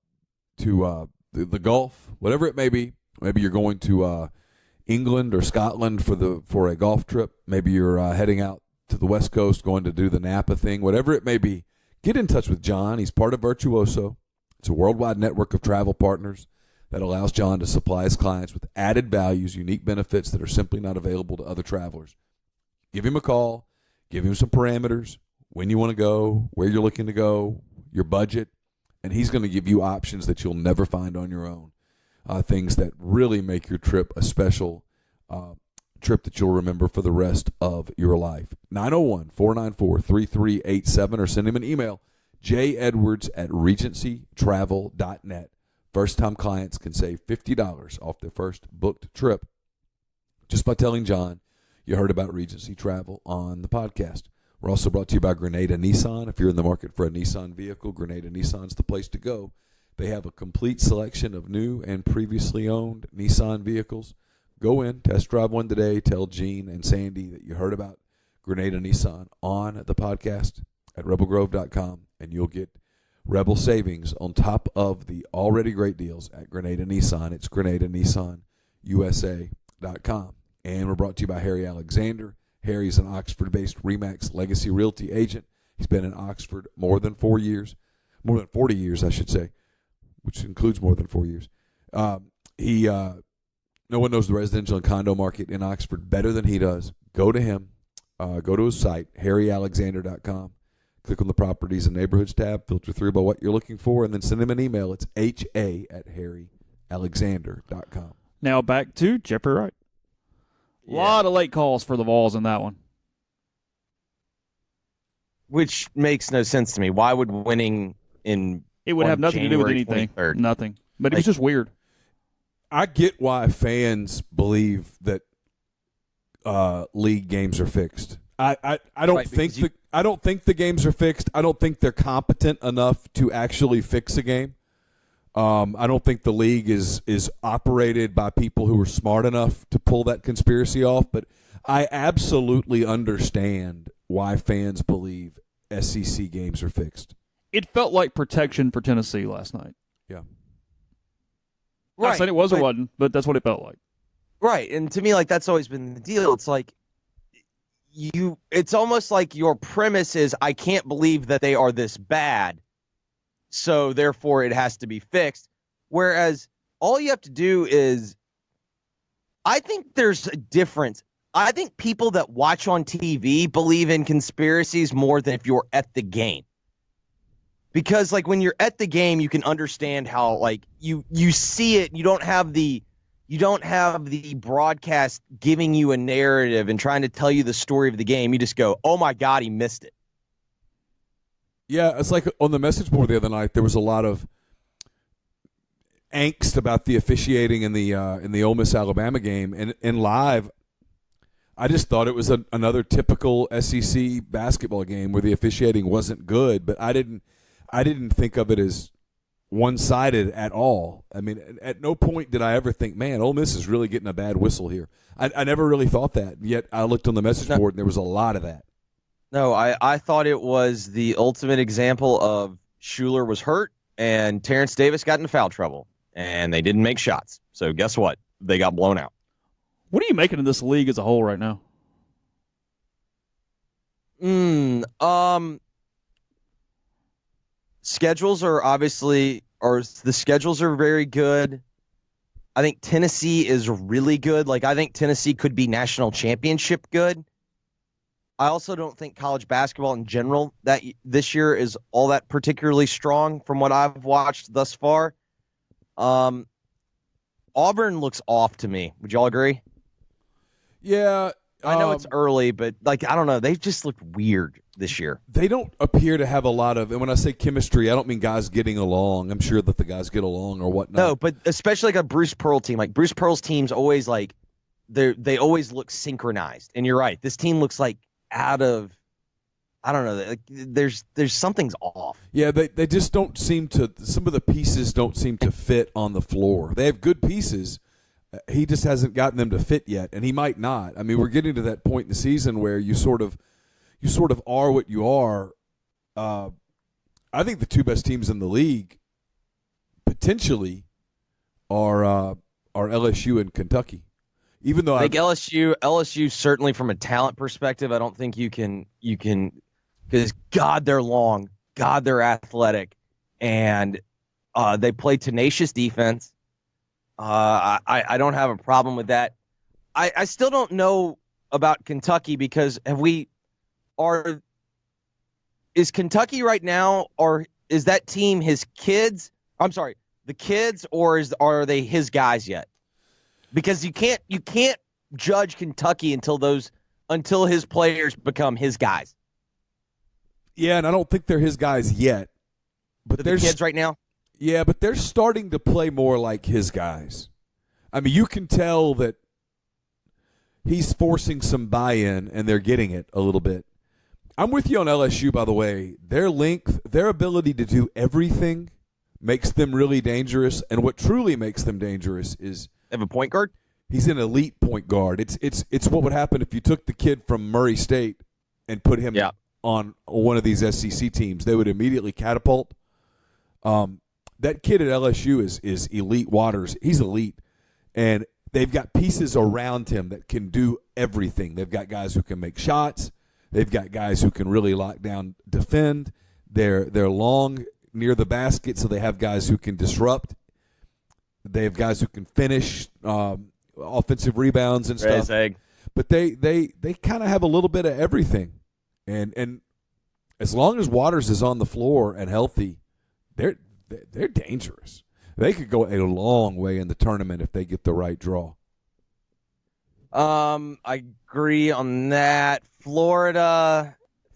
to the Gulf, whatever it may be. Maybe you're going to England or Scotland for a golf trip. Maybe you're heading out to the West Coast, going to do the Napa thing, whatever it may be. Get in touch with John. He's part of Virtuoso. It's a worldwide network of travel partners that allows John to supply his clients with added values, unique benefits that are simply not available to other travelers. Give him a call. Give him some parameters, when you want to go, where you're looking to go, your budget, and he's going to give you options that you'll never find on your own, things that really make your trip a special trip that you'll remember for the rest of your life. 901-494-3387 or send him an email, jedwards@regencytravel.net. First-time clients can save $50 off their first booked trip just by telling John you heard about Regency Travel on the podcast. We're also brought to you by Grenada Nissan. If you're in the market for a Nissan vehicle, Grenada Nissan's the place to go. They have a complete selection of new and previously owned Nissan vehicles. Go in, test drive one today. Tell Gene and Sandy that you heard about Grenada Nissan on the podcast at rebelgrove.com, and you'll get Rebel savings on top of the already great deals at Grenada Nissan. It's GrenadaNissanUSA.com. And we're brought to you by Harry Alexander. Harry's an Oxford-based RE/MAX Legacy Realty agent. He's been in Oxford more than 40 years, I should say, which includes more than 4 years. No one knows the residential and condo market in Oxford better than he does. Go to him. Go to his site, harryalexander.com. Click on the Properties and Neighborhoods tab, filter through by what you're looking for, and then send him an email. It's ha@harryalexander.com. Now back to Jeffrey Wright. A lot of late calls for the Vols in that one. Which makes no sense to me. Why would winning in It would have nothing to do with January anything. 23rd? Nothing. But it was just weird. I get why fans believe that league games are fixed. I don't think the games are fixed. I don't think they're competent enough to actually fix a game. I don't think the league is operated by people who are smart enough to pull that conspiracy off. But I absolutely understand why fans believe SEC games are fixed. It felt like protection for Tennessee last night. Yeah. Not saying it was or wasn't, but that's what it felt like. Right, and to me, like, that's always been the deal. It's like it's almost like your premise is, I can't believe that they are this bad, so therefore it has to be fixed. Whereas all you have to do is, I think there's a difference. I think people that watch on TV believe in conspiracies more than if you're at the game. Because, like, when you're at the game, you can understand how, like, you see it. You don't have the broadcast giving you a narrative and trying to tell you the story of the game. You just go, oh, my God, he missed it. Yeah, it's like on the message board the other night, there was a lot of angst about the officiating in the Ole Miss Alabama game. And in live, I just thought it was another typical SEC basketball game where the officiating wasn't good, but I didn't think of it as one-sided at all. I mean, at no point did I ever think, man, Ole Miss is really getting a bad whistle here. I never really thought that, yet I looked on the message board and there was a lot of that. No, I thought it was the ultimate example of Schuler was hurt and Terrence Davis got into foul trouble, and they didn't make shots. So guess what? They got blown out. What are you making of this league as a whole right now? Schedules are the schedules are very good. I think Tennessee is really good. Like, I think Tennessee could be national championship good. I also don't think college basketball in general that this year is all that particularly strong from what I've watched thus far. Auburn looks off to me. Would y'all agree? Yeah. I know it's early, but, like, I don't know. They just look weird this year. They don't appear to have a lot of, and when I say chemistry, I don't mean guys getting along. I'm sure that the guys get along or whatnot. No, but especially like a Bruce Pearl team. Like, Bruce Pearl's team's always like, they always look synchronized. And you're right. This team looks like out of I don't know. Like, there's something's off. Yeah, they just don't seem to. Some of the pieces don't seem to fit on the floor. They have good pieces. He just hasn't gotten them to fit yet, and he might not. I mean, we're getting to that point in the season where you sort of are what you are. I think the two best teams in the league potentially are LSU and Kentucky. Even though I think LSU certainly from a talent perspective, I don't think you can because God, they're long, God, they're athletic, and they play tenacious defense. I don't have a problem with that. I still don't know about Kentucky because is Kentucky right now, or is that team his kids? I'm sorry, the kids, or are they his guys yet? Because you can't judge Kentucky until his players become his guys. Yeah, and I don't think they're his guys yet. But they're kids right now? Yeah, but they're starting to play more like his guys. I mean, you can tell that he's forcing some buy-in, and they're getting it a little bit. I'm with you on LSU, by the way. Their length, their ability to do everything makes them really dangerous, and what truly makes them dangerous is they have a point guard? He's an elite point guard. It's what would happen if you took the kid from Murray State and put him on one of these SEC teams. They would immediately catapult. That kid at LSU is elite waters. He's elite. And they've got pieces around him that can do everything. They've got guys who can make shots. They've got guys who can really lock down, defend. They're long near the basket, so they have guys who can disrupt. They have guys who can finish offensive rebounds and stuff. But they kind of have a little bit of everything. And as long as Waters is on the floor and healthy, they're dangerous. They could go a long way in the tournament if they get the right draw. I agree on that. Florida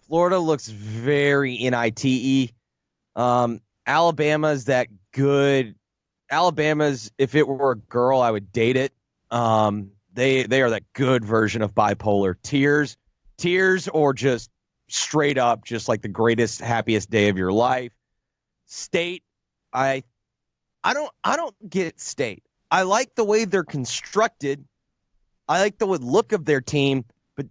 looks very NITE. Alabama's that good. Alabama's, if it were a girl, I would date it. They are that good version of bipolar. Tears, or just straight up, just like the greatest, happiest day of your life. State, I don't get State. I like the way they're constructed. I like the look of their team, but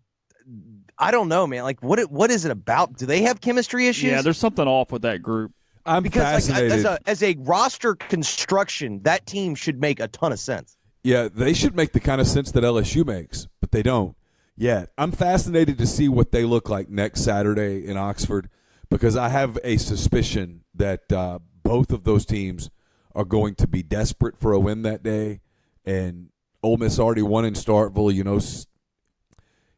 I don't know, man. Like, what is it about? Do they have chemistry issues? Yeah, there's something off with that group. I'm fascinated. Like, as a roster construction, that team should make a ton of sense. Yeah, they should make the kind of sense that LSU makes, but they don't yet. I'm fascinated to see what they look like next Saturday in Oxford because I have a suspicion that both of those teams are going to be desperate for a win that day, and Ole Miss already won in Starkville. You know,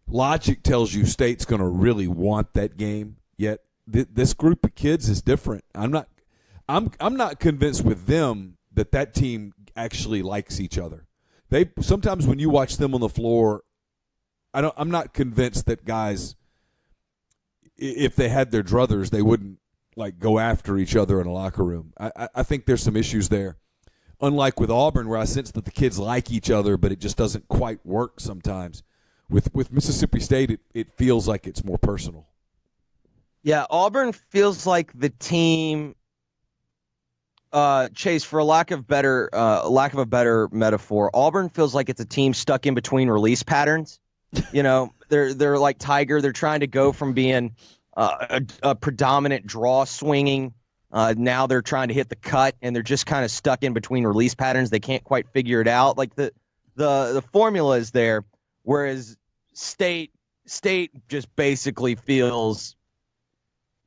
logic tells you State's going to really want that game, yet this group of kids is different. I'm not convinced with them that team actually likes each other. They sometimes when you watch them on the floor, I'm not convinced that guys, if they had their druthers, they wouldn't like go after each other in a locker room. I think there's some issues there. Unlike with Auburn, where I sense that the kids like each other, but it just doesn't quite work sometimes. With Mississippi State, it feels like it's more personal. Yeah, Auburn feels like the team. Chase, for lack of a better metaphor, Auburn feels like it's a team stuck in between release patterns. You know, they're like Tiger. They're trying to go from being a predominant draw swinging. Now they're trying to hit the cut, and they're just kind of stuck in between release patterns. They can't quite figure it out. Like the formula is there, whereas State just basically feels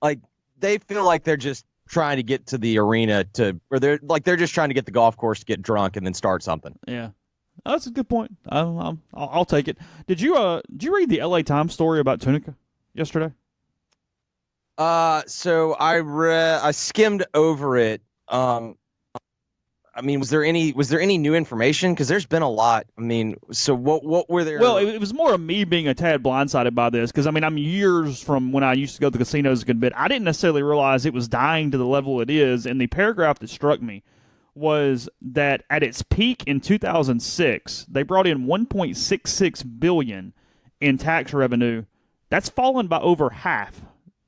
like they feel like they're just trying to get to the arena or they're just trying to get the golf course to get drunk and then start something. Yeah. Oh, that's a good point. I'll take it. Did you read the LA Times story about Tunica yesterday? So I skimmed over it. I mean, was there any new information? Because there's been a lot. I mean, so what were there? Well, it was more of me being a tad blindsided by this because, I mean, I'm years from when I used to go to the casinos a good bit. I didn't necessarily realize it was dying to the level it is, and the paragraph that struck me was that at its peak in 2006, they brought in $1.66 billion in tax revenue. That's fallen by over half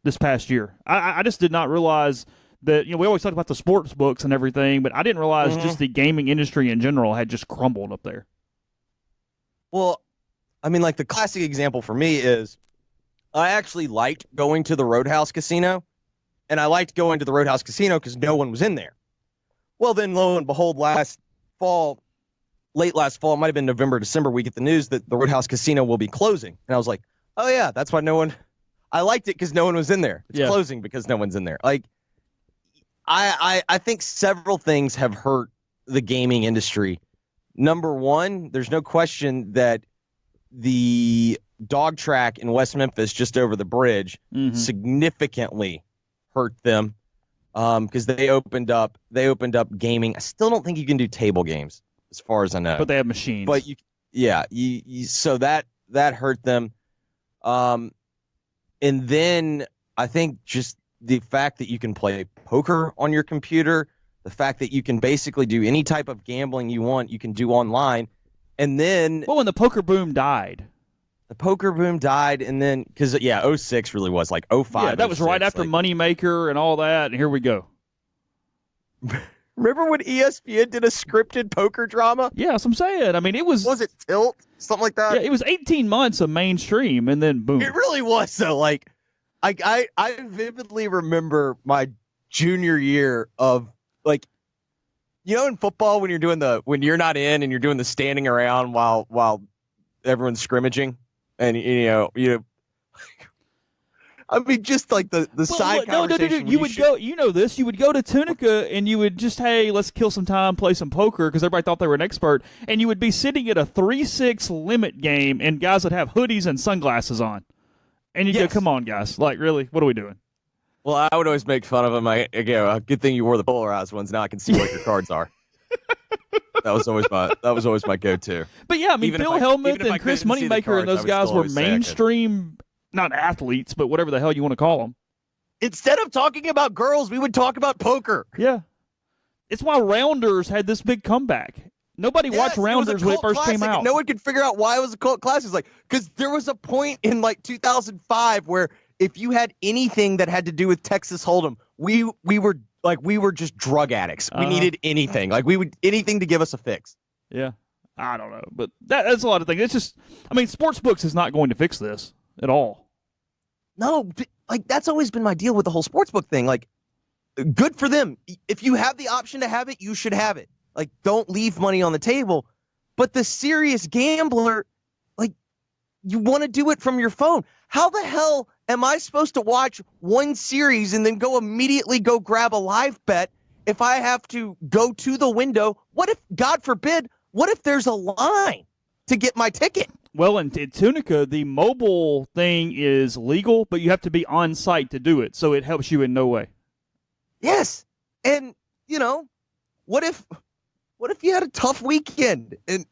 this past year. I just did not realize that, we always talk about the sports books and everything, but I didn't realize just the gaming industry in general had just crumbled up there. Well, I mean, like the classic example for me is I actually liked going to the Roadhouse Casino, and I liked going to the Roadhouse Casino because no one was in there. Well, then lo and behold, late last fall, it might have been November, December, we get the news that the Roadhouse Casino will be closing. And I was like, oh yeah, that's why I liked it because no one was in there. It's closing because no one's in there. Like, I think several things have hurt the gaming industry. Number one, there's no question that the dog track in West Memphis, just over the bridge, significantly hurt them because they opened up gaming. I still don't think you can do table games, as far as I know. But they have machines. But so that hurt them. And then I think just the fact that you can play poker on your computer, the fact that you can basically do any type of gambling you want, you can do online. And then... Well, when the poker boom died. The poker boom died, and then... Because, 06 really was, like 05. Yeah, that was right after Moneymaker and all that, and here we go. Remember when ESPN did a scripted poker drama? Yeah, that's what I'm saying. I mean, it was... Was it Tilt? Something like that? Yeah, it was 18 months of mainstream, and then boom. It really was, though. Like, I vividly remember my junior year of, like, in football when you're not in and you're doing the standing around while everyone's scrimmaging, and I mean, just like the side conversation. No. You would go. You know this. You would go to Tunica and you would just, hey, let's kill some time, play some poker, because everybody thought they were an expert, and you would be sitting at a 3-6 limit game, and guys would have hoodies and sunglasses on, and you go, come on, guys, like really, what are we doing? Well, I would always make fun of him. Good thing you wore the polarized ones. Now I can see what your cards are. That was always my go-to. But yeah, I mean, Phil Hellmuth and Chris Moneymaker and those guys were mainstream, not athletes, but whatever the hell you want to call them. Instead of talking about girls, we would talk about poker. Yeah. It's why Rounders had this big comeback. Nobody watched Rounders when it first came out. No one could figure out why it was a cult classic. Like, because there was a point in like 2005 where if you had anything that had to do with Texas Hold'em, we were just drug addicts. We needed anything. Like, anything to give us a fix. Yeah. I don't know. But that's a lot of things. It's just, I mean, sportsbooks is not going to fix this at all. No, like, that's always been my deal with the whole sportsbook thing. Like, good for them. If you have the option to have it, you should have it. Like, don't leave money on the table. But the serious gambler, like, you want to do it from your phone. How the hell am I supposed to watch one series and then immediately go grab a live bet if I have to go to the window? What if, God forbid, there's a line to get my ticket? Well, in Tunica, the mobile thing is legal, but you have to be on site to do it, so it helps you in no way. Yes. And, what if you had a tough weekend and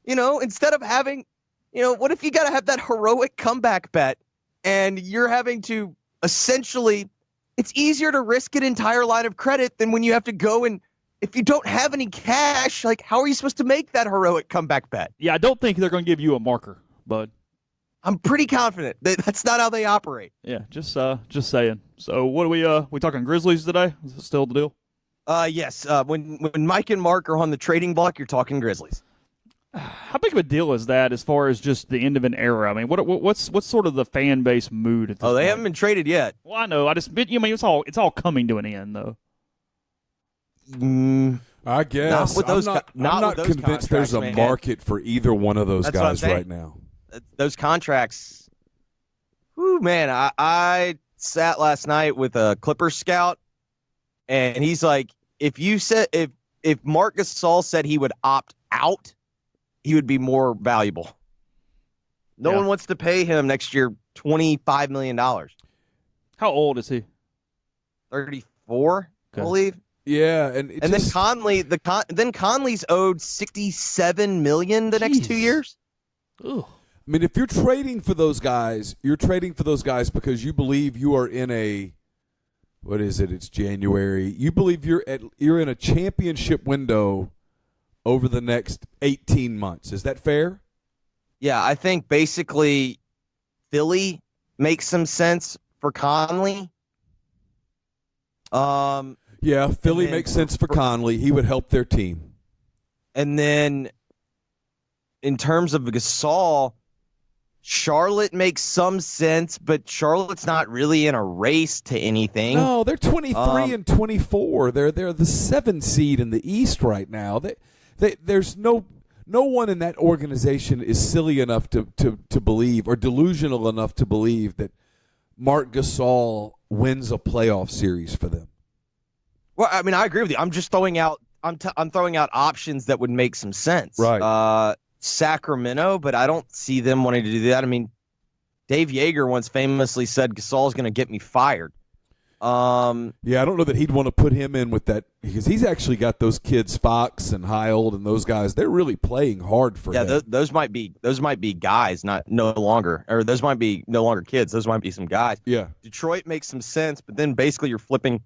instead of having, what if you got to have that heroic comeback bet and you're having to essentially, it's easier to risk an entire line of credit than when you have to go and, if you don't have any cash, like, how are you supposed to make that heroic comeback bet? Yeah, I don't think they're going to give you a marker, bud. I'm pretty confident that that's not how they operate. Yeah, just saying. So what are we talking Grizzlies today? Is that still the deal? Yes. When Mike and Mark are on the trading block, you're talking Grizzlies. How big of a deal is that as far as just the end of an era? I mean, what's sort of the fan base mood at this point? They haven't been traded yet. Well, I know. It's all coming to an end, though. I guess. I'm not convinced there's a market for either one of those guys right now. Those contracts. Whew, man, I sat last night with a Clippers scout, and he's like, if Marc Gasol said he would opt out, he would be more valuable. No one wants to pay him next year $25 million. How old is he? 34, I believe. Yeah, and then Conley's owed $67 million the next 2 years. Ugh. I mean, if you're trading for those guys, because you believe you are in a, what is it? It's January. You believe you're in a championship window over the next 18 months. Is that fair? Yeah, I think basically Philly makes some sense for Conley. Yeah, Philly then makes sense for Conley. He would help their team. And then in terms of Gasol, Charlotte makes some sense, but Charlotte's not really in a race to anything. No, they're 23 and 24. They're the 7 seed in the East right now. There's no one in that organization is silly enough to believe or delusional enough to believe that Marc Gasol wins a playoff series for them. Well, I mean, I agree with you. I'm just throwing out I'm throwing out options that would make some sense. Right. Sacramento, but I don't see them wanting to do that. I mean, Dave Yeager once famously said Gasol's going to get me fired. Yeah, I don't know that he'd want to put him in with that because he's actually got those kids, Fox and Heald and those guys. They're really playing hard for him. Yeah, those might be guys, no longer kids. Those might be some guys. Yeah, Detroit makes some sense, but then basically you're flipping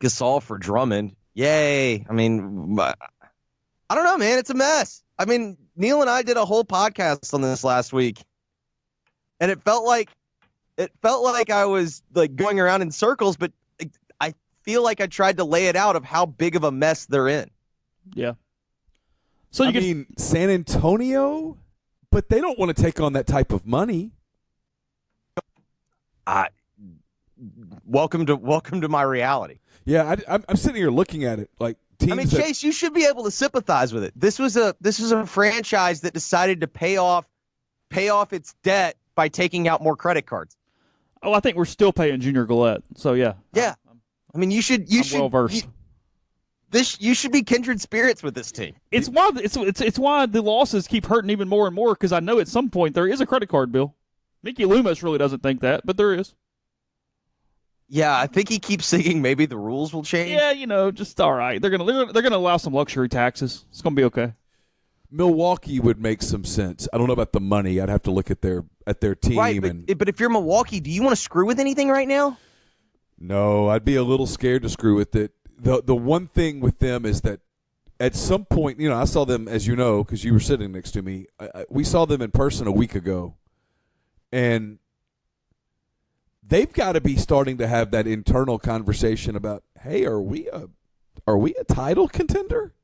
Gasol for Drummond. Yay! I mean, I don't know, man. It's a mess. I mean, Neil and I did a whole podcast on this last week, and it felt like I was like going around in circles, but I feel like I tried to lay it out of how big of a mess they're in. Yeah. So I mean, San Antonio, but they don't want to take on that type of money. Welcome to my reality. Yeah, I'm sitting here looking at it like teams. I mean, Chase, you should be able to sympathize with it. This was a franchise that decided to pay off its debt by taking out more credit cards. Oh, I think we're still paying Junior Galette. So yeah. Yeah. I mean, you should well versed. You should be kindred spirits with this team. It's why the losses keep hurting even more and more because I know at some point there is a credit card bill. Mickey Loomis really doesn't think that, but there is. Yeah, I think he keeps singing maybe the rules will change. Yeah, just all right. They're gonna allow some luxury taxes. It's gonna be okay. Milwaukee would make some sense. I don't know about the money. I'd have to look at their team. Right, but if you're Milwaukee, do you want to screw with anything right now? No, I'd be a little scared to screw with it. The one thing with them is that at some point, I saw them, as you know, because you were sitting next to me. We saw them in person a week ago, and they've got to be starting to have that internal conversation about, hey, are we a title contender?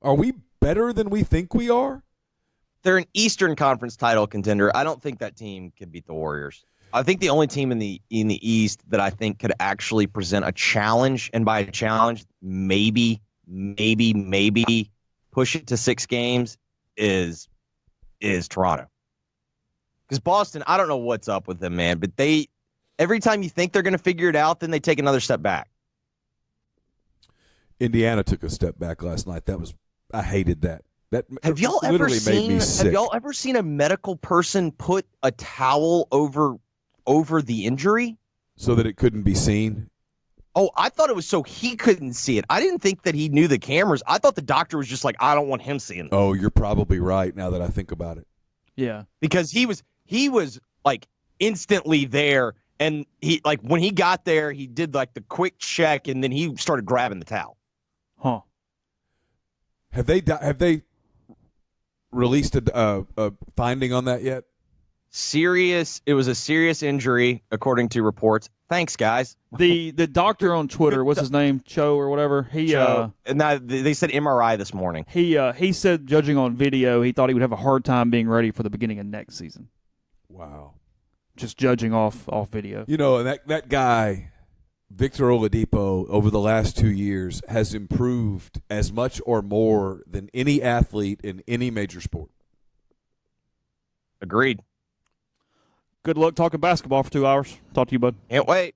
Are we better than we think we are? They're an Eastern Conference title contender. I don't think that team could beat the Warriors. I think the only team in the East that I think could actually present a challenge, and by a challenge, maybe push it to 6 games is Toronto. Because Boston, I don't know what's up with them, man, but every time you think they're going to figure it out, then they take another step back. Indiana took a step back last night. I hated that. Have y'all ever seen a medical person put a towel over the injury so that it couldn't be seen? Oh, I thought it was so he couldn't see it. I didn't think that he knew the cameras. I thought the doctor was just like, I don't want him seeing it. Oh, you're probably right now that I think about it. Yeah. Because he was like instantly there, and he like when he got there, he did like the quick check, and then he started grabbing the towel. Huh. Have they released a finding on that yet? It was a serious injury, according to reports. Thanks, guys. The doctor on Twitter, what's his name, Cho or whatever. And they said MRI this morning. He said, judging on video, he thought he would have a hard time being ready for the beginning of next season. Wow. Just judging off video. And that guy, Victor Oladipo, over the last 2 years has improved as much or more than any athlete in any major sport. Agreed. Good luck talking basketball for 2 hours. Talk to you, bud. Can't wait.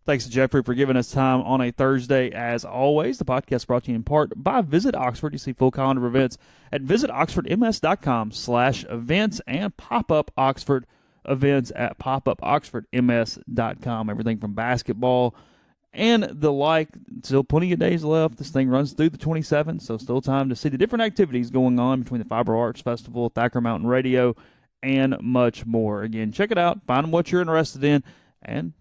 Thanks to Jeffrey for giving us time on a Thursday. As always, the podcast brought to you in part by Visit Oxford. You see full calendar of events at visitoxfordms.com/events and pop-up Oxford events at popupoxfordms.com. Everything from basketball and the like. Still plenty of days left. This thing runs through the 27th, so still time to see the different activities going on between the Fiber Arts Festival, Thacker Mountain Radio, and much more. Again, check it out. Find what you're interested in and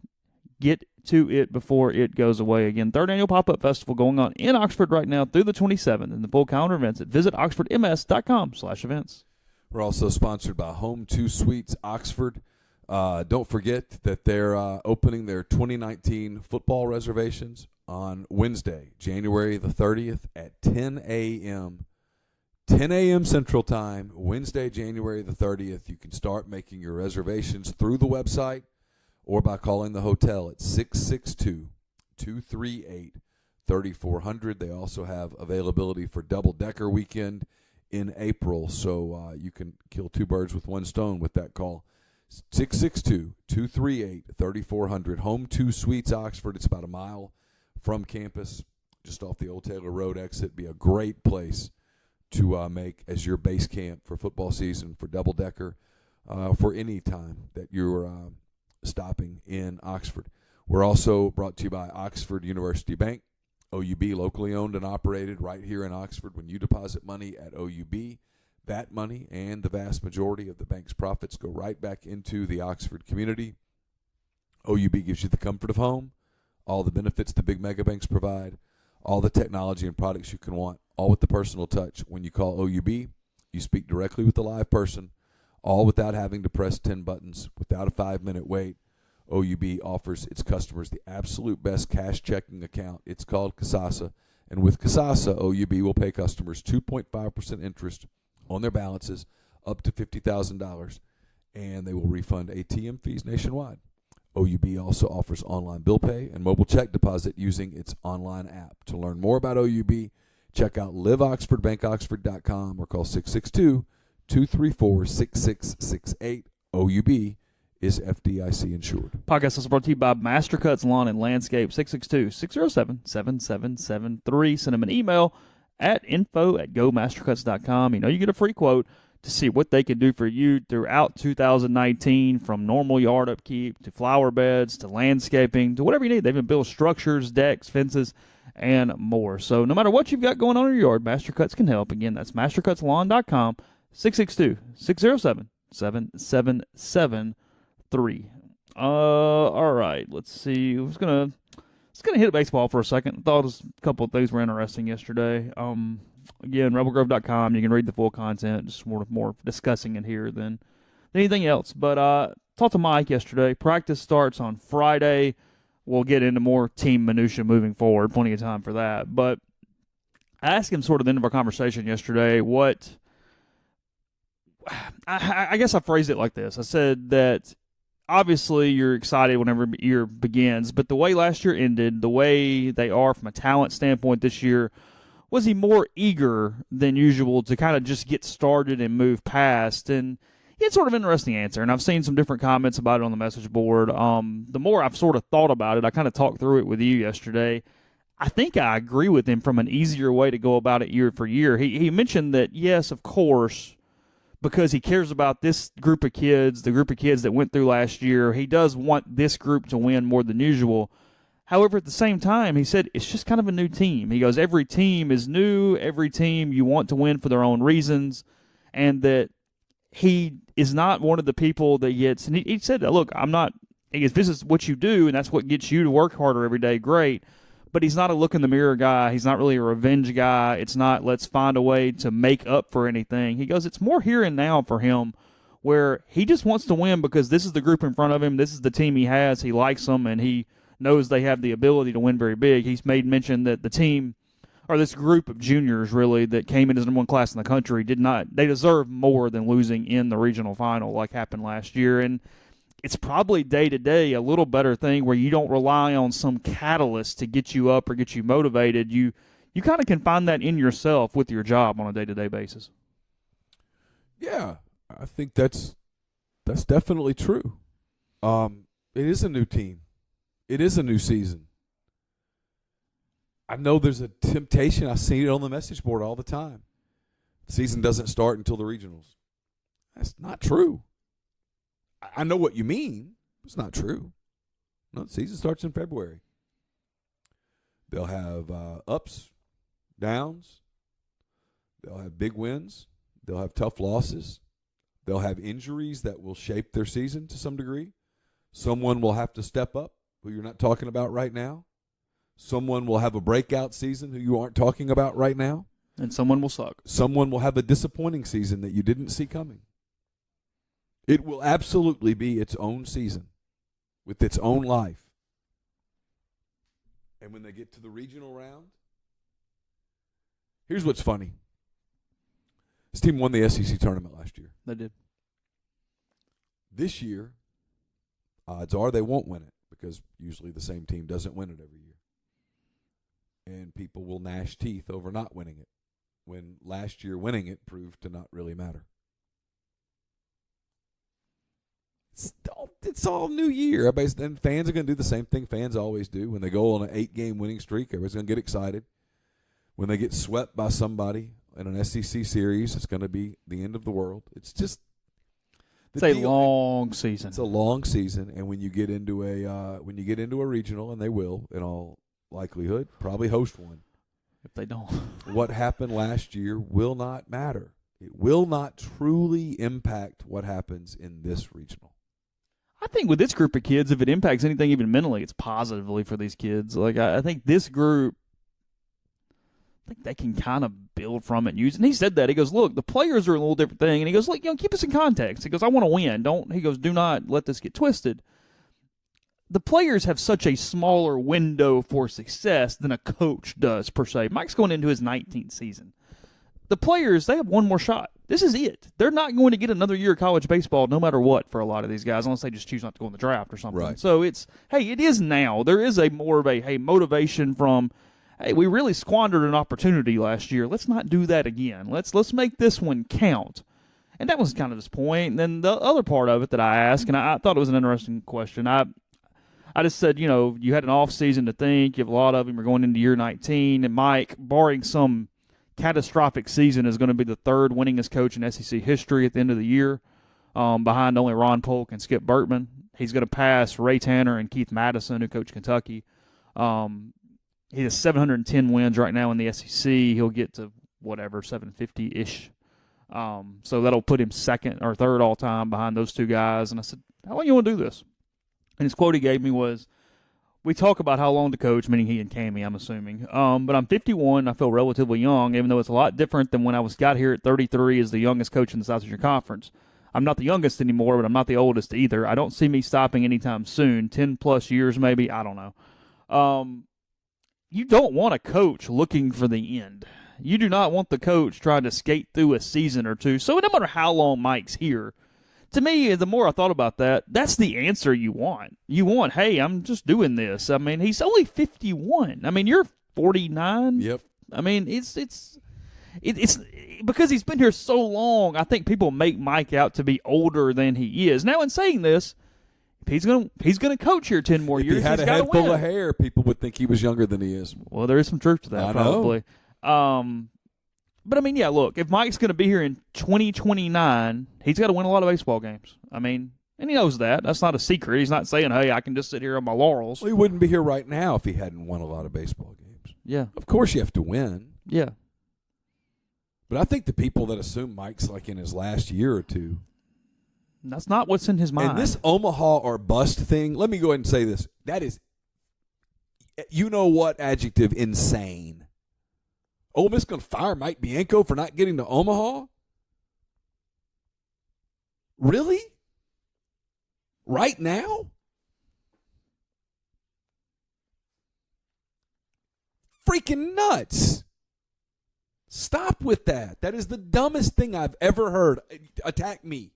get to it before it goes away. Again, 3rd Annual Pop-Up Festival going on in Oxford right now through the 27th, and the full calendar events at visitoxfordms.com/events. We're also sponsored by Home 2 Suites Oxford. Don't forget that they're opening their 2019 football reservations on Wednesday, January the 30th at 10 a.m. 10 a.m. Central Time, Wednesday, January the 30th. You can start making your reservations through the website or by calling the hotel at 662-238-3400. They also have availability for double-decker weekend in April, so you can kill two birds with one stone with that call. 662-238-3400. Home 2 Suites, Oxford. It's about a mile from campus, just off the Old Taylor Road exit. Be a great place to make as your base camp for football season, for double-decker, for any time that you're stopping in Oxford. We're also brought to you by Oxford University Bank, OUB, locally owned and operated right here in Oxford. When you deposit money at OUB, that money and the vast majority of the bank's profits go right back into the Oxford community. OUB gives you the comfort of home, all the benefits the big mega banks provide, all the technology and products you can want, all with the personal touch. When you call OUB, you speak directly with the live person, all without having to press 10 buttons, without a 5-minute wait. OUB offers its customers the absolute best cash checking account. It's called Kasasa. And with Kasasa, OUB will pay customers 2.5% interest on their balances up to $50,000, and they will refund ATM fees nationwide. OUB also offers online bill pay and mobile check deposit using its online app. To learn more about OUB, check out liveoxfordbankoxford.com or call 662-234-6668. OUB is FDIC insured. Podcast also brought to you by Mastercuts Lawn and Landscape, 662-607-7773. Send them an email at info@gomastercuts.com. You know you get a free quote to see what they can do for you throughout 2019, from normal yard upkeep to flower beds to landscaping to whatever you need. They've been built structures, decks, fences, and more. So no matter what you've got going on in your yard, Mastercuts can help. Again, that's mastercutslawn.com, 662-607-7773. All right, let's see. Let's gonna hit baseball for a second. I thought a couple of things were interesting yesterday. Again, rebelgrove.com. You can read the full content. Just more discussing it here than anything else. But talked to Mike yesterday. Practice starts on Friday. We'll get into more team minutia moving forward. Plenty of time for that. But I asked him sort of at the end of our conversation yesterday what I guess I phrased it like this. I said that obviously you're excited whenever year begins, but the way last year ended, the way they are from a talent standpoint this year, was he more eager than usual to kind of just get started and move past? And he had sort of an interesting answer, and I've seen some different comments about it on the message board. The more I've sort of thought about it, I kind of talked through it with you yesterday. I think I agree with him from an easier way to go about it year for year. He mentioned that, yes, of course, because he cares about this group of kids, the group of kids that went through last year, he does want this group to win more than usual. However, at the same time, he said it's just kind of a new team. He goes, every team is new, every team you want to win for their own reasons, and that he is not one of the people that gets, and he said, look, I'm not, he goes, this is what you do, and that's what gets you to work harder every day, great. But he's not a look-in-the-mirror guy. He's not really a revenge guy. It's not let's find a way to make up for anything. He goes, it's more here and now for him, where he just wants to win because this is the group in front of him. This is the team he has. He likes them, and he knows they have the ability to win very big. He's made mention that the team, or this group of juniors really, that came in as number one class in the country, they deserve more than losing in the regional final like happened last year. And it's probably day-to-day a little better thing where you don't rely on some catalyst to get you up or get you motivated. You kind of can find that in yourself with your job on a day-to-day basis. Yeah, I think that's definitely true. It is a new team. It is a new season. I know there's a temptation. I see it on the message board all the time. The season doesn't start until the regionals. That's not true. I know what you mean. It's not true. No, the season starts in February. They'll have ups, downs. They'll have big wins. They'll have tough losses. They'll have injuries that will shape their season to some degree. Someone will have to step up who you're not talking about right now. Someone will have a breakout season who you aren't talking about right now. And someone will suck. Someone will have a disappointing season that you didn't see coming. It will absolutely be its own season with its own life. And when they get to the regional round, here's what's funny. This team won the SEC tournament last year. They did. This year, odds are they won't win it because usually the same team doesn't win it every year. And people will gnash teeth over not winning it when last year winning it proved to not really matter. It's all new year. And fans are going to do the same thing fans always do. When they go on an 8-game winning streak, everybody's going to get excited. When they get swept by somebody in an SEC series, it's going to be the end of the world. It's just it's a long season. It's a long season, and when you get into a regional, and they will, in all likelihood, probably host one. If they don't, what happened last year will not matter. It will not truly impact what happens in this regional. I think with this group of kids, if it impacts anything even mentally, it's positively for these kids. Like I think this group, I think they can kind of build from it and use it. And he said that. He goes, look, the players are a little different thing. And he goes, look, keep us in context. He goes, I want to win. Do not let this get twisted. The players have such a smaller window for success than a coach does, per se. Mike's going into his 19th season. The players, they have one more shot. This is it. They're not going to get another year of college baseball no matter what for a lot of these guys, unless they just choose not to go in the draft or something. Right. So it is now. There is more of a motivation from, hey, we really squandered an opportunity last year. Let's not do that again. Let's make this one count. And that was kind of his point. And then the other part of it that I asked, and I thought it was an interesting question. I just said, you had an off season to think. You have a lot of them. You're going into year 19. And Mike, barring some catastrophic season, is going to be the third winningest coach in SEC history at the end of the year, behind only Ron Polk and Skip Bertman. He's going to pass Ray Tanner and Keith Madison, who coached Kentucky. He has 710 wins right now in the SEC. He'll get to 750-ish. So that'll put him second or third all time behind those two guys. And I said, how long you want to do this? And his quote he gave me was, we talk about how long to coach, meaning he and Cammie, I'm assuming. But I'm 51. I feel relatively young, even though it's a lot different than when I got here at 33 as the youngest coach in the Southeastern Conference. I'm not the youngest anymore, but I'm not the oldest either. I don't see me stopping anytime soon. 10-plus years maybe. I don't know. You don't want a coach looking for the end. You do not want the coach trying to skate through a season or two. So no matter how long Mike's here, to me, the more I thought about that, that's the answer you want. You want, hey, I'm just doing this. I mean, he's only 51. I mean, you're 49. Yep. I mean, it's because he's been here so long. I think people make Mike out to be older than he is. Now, in saying this, if he's gonna coach here 10 more years. If he had a head full of hair, people would think he was younger than he is. Well, there is some truth to that, I probably. But, I mean, yeah, look, if Mike's going to be here in 2029, he's got to win a lot of baseball games. I mean, and he knows that. That's not a secret. He's not saying, hey, I can just sit here on my laurels. Well, he wouldn't be here right now if he hadn't won a lot of baseball games. Yeah. Of course you have to win. Yeah. But I think the people that assume Mike's like in his last year or two. That's not what's in his mind. And this Omaha or bust thing, let me go ahead and say this. That is, adjective, insane. Ole Miss going to fire Mike Bianco for not getting to Omaha? Really? Right now? Freaking nuts. Stop with that. That is the dumbest thing I've ever heard. Attack me.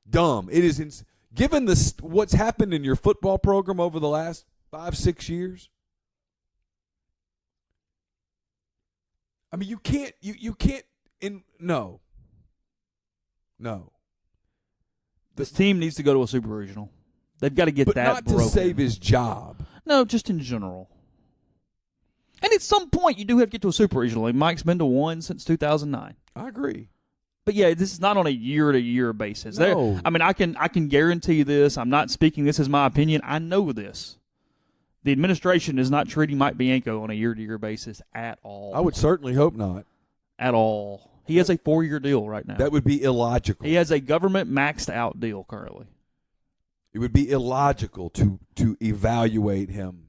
Dumb. It is given what's happened in your football program over the last 5-6 years. I mean, you can't. No. This team needs to go to a super regional. They've got to get that not broken. To save his job. No, just in general. And at some point, you do have to get to a super regional. And Mike's been to one since 2009. I agree. But yeah, this is not on a year-to-year basis. No. I can guarantee this. I'm not speaking this as my opinion. I know this. The administration is not treating Mike Bianco on a year-to-year basis at all. I would certainly hope not. At all. He has a 4-year deal right now. That would be illogical. He has a government maxed-out deal currently. It would be illogical to evaluate him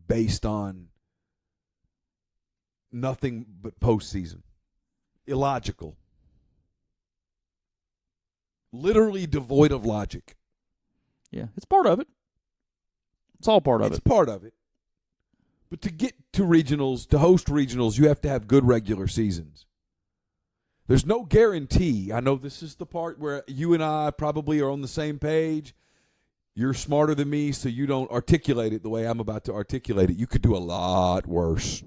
based on nothing but postseason. Illogical. literally devoid of logic. Yeah, it's part of it. It's all part of it. It's part of it. But to get to regionals, to host regionals, you have to have good regular seasons. There's no guarantee. I know this is the part where you and I probably are on the same page. You're smarter than me, so you don't articulate it the way I'm about to articulate it. You could do a lot worse.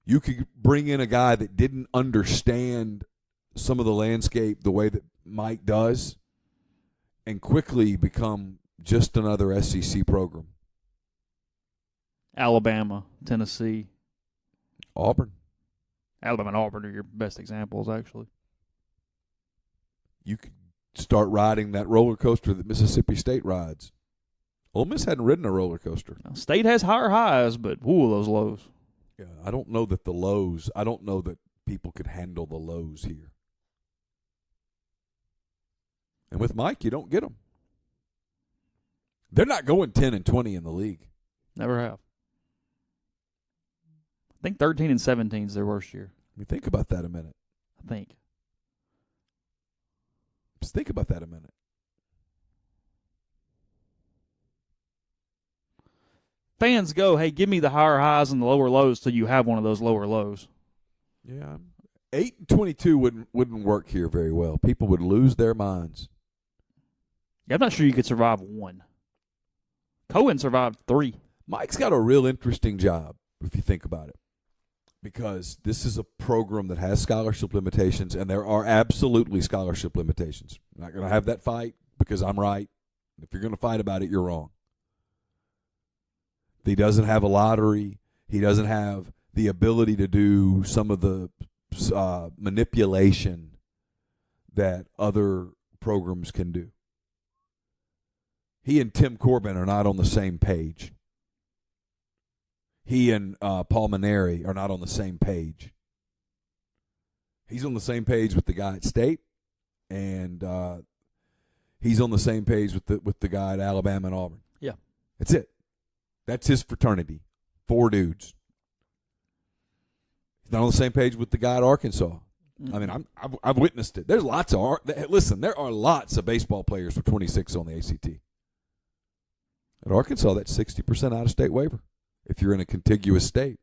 You could bring in a guy that didn't understand some of the landscape the way that Mike does and quickly become just another SEC program. Alabama, Tennessee. Auburn. Alabama and Auburn are your best examples, actually. You could start riding that roller coaster that Mississippi State rides. Ole Miss hadn't ridden a roller coaster. Now, State has higher highs, but ooh, those lows. Yeah, I don't know that people could handle the lows here. And with Mike, you don't get them. They're not going 10-20 in the league. Never have. I think 13-17 is their worst year. I mean, think about that a minute. I think. Just think about that a minute. Fans go, hey, give me the higher highs and the lower lows till you have one of those lower lows. Yeah, 8-22 wouldn't work here very well. People would lose their minds. Yeah, I'm not sure you could survive one. Cohen survived 3. Mike's got a real interesting job, if you think about it, because this is a program that has scholarship limitations, and there are absolutely scholarship limitations. I'm not going to have that fight because I'm right. If you're going to fight about it, you're wrong. He doesn't have a lottery. He doesn't have the ability to do some of the manipulation that other programs can do. He and Tim Corbin are not on the same page. He and Paul Maneri are not on the same page. He's on the same page with the guy at State, and he's on the same page with the guy at Alabama and Auburn. Yeah. That's it. That's his fraternity. 4 dudes. He's not on the same page with the guy at Arkansas. I mean, I've witnessed it. There's lots of listen. There are lots of baseball players with 26 on the ACT. At Arkansas, that's 60% out-of-state waiver if you're in a contiguous state.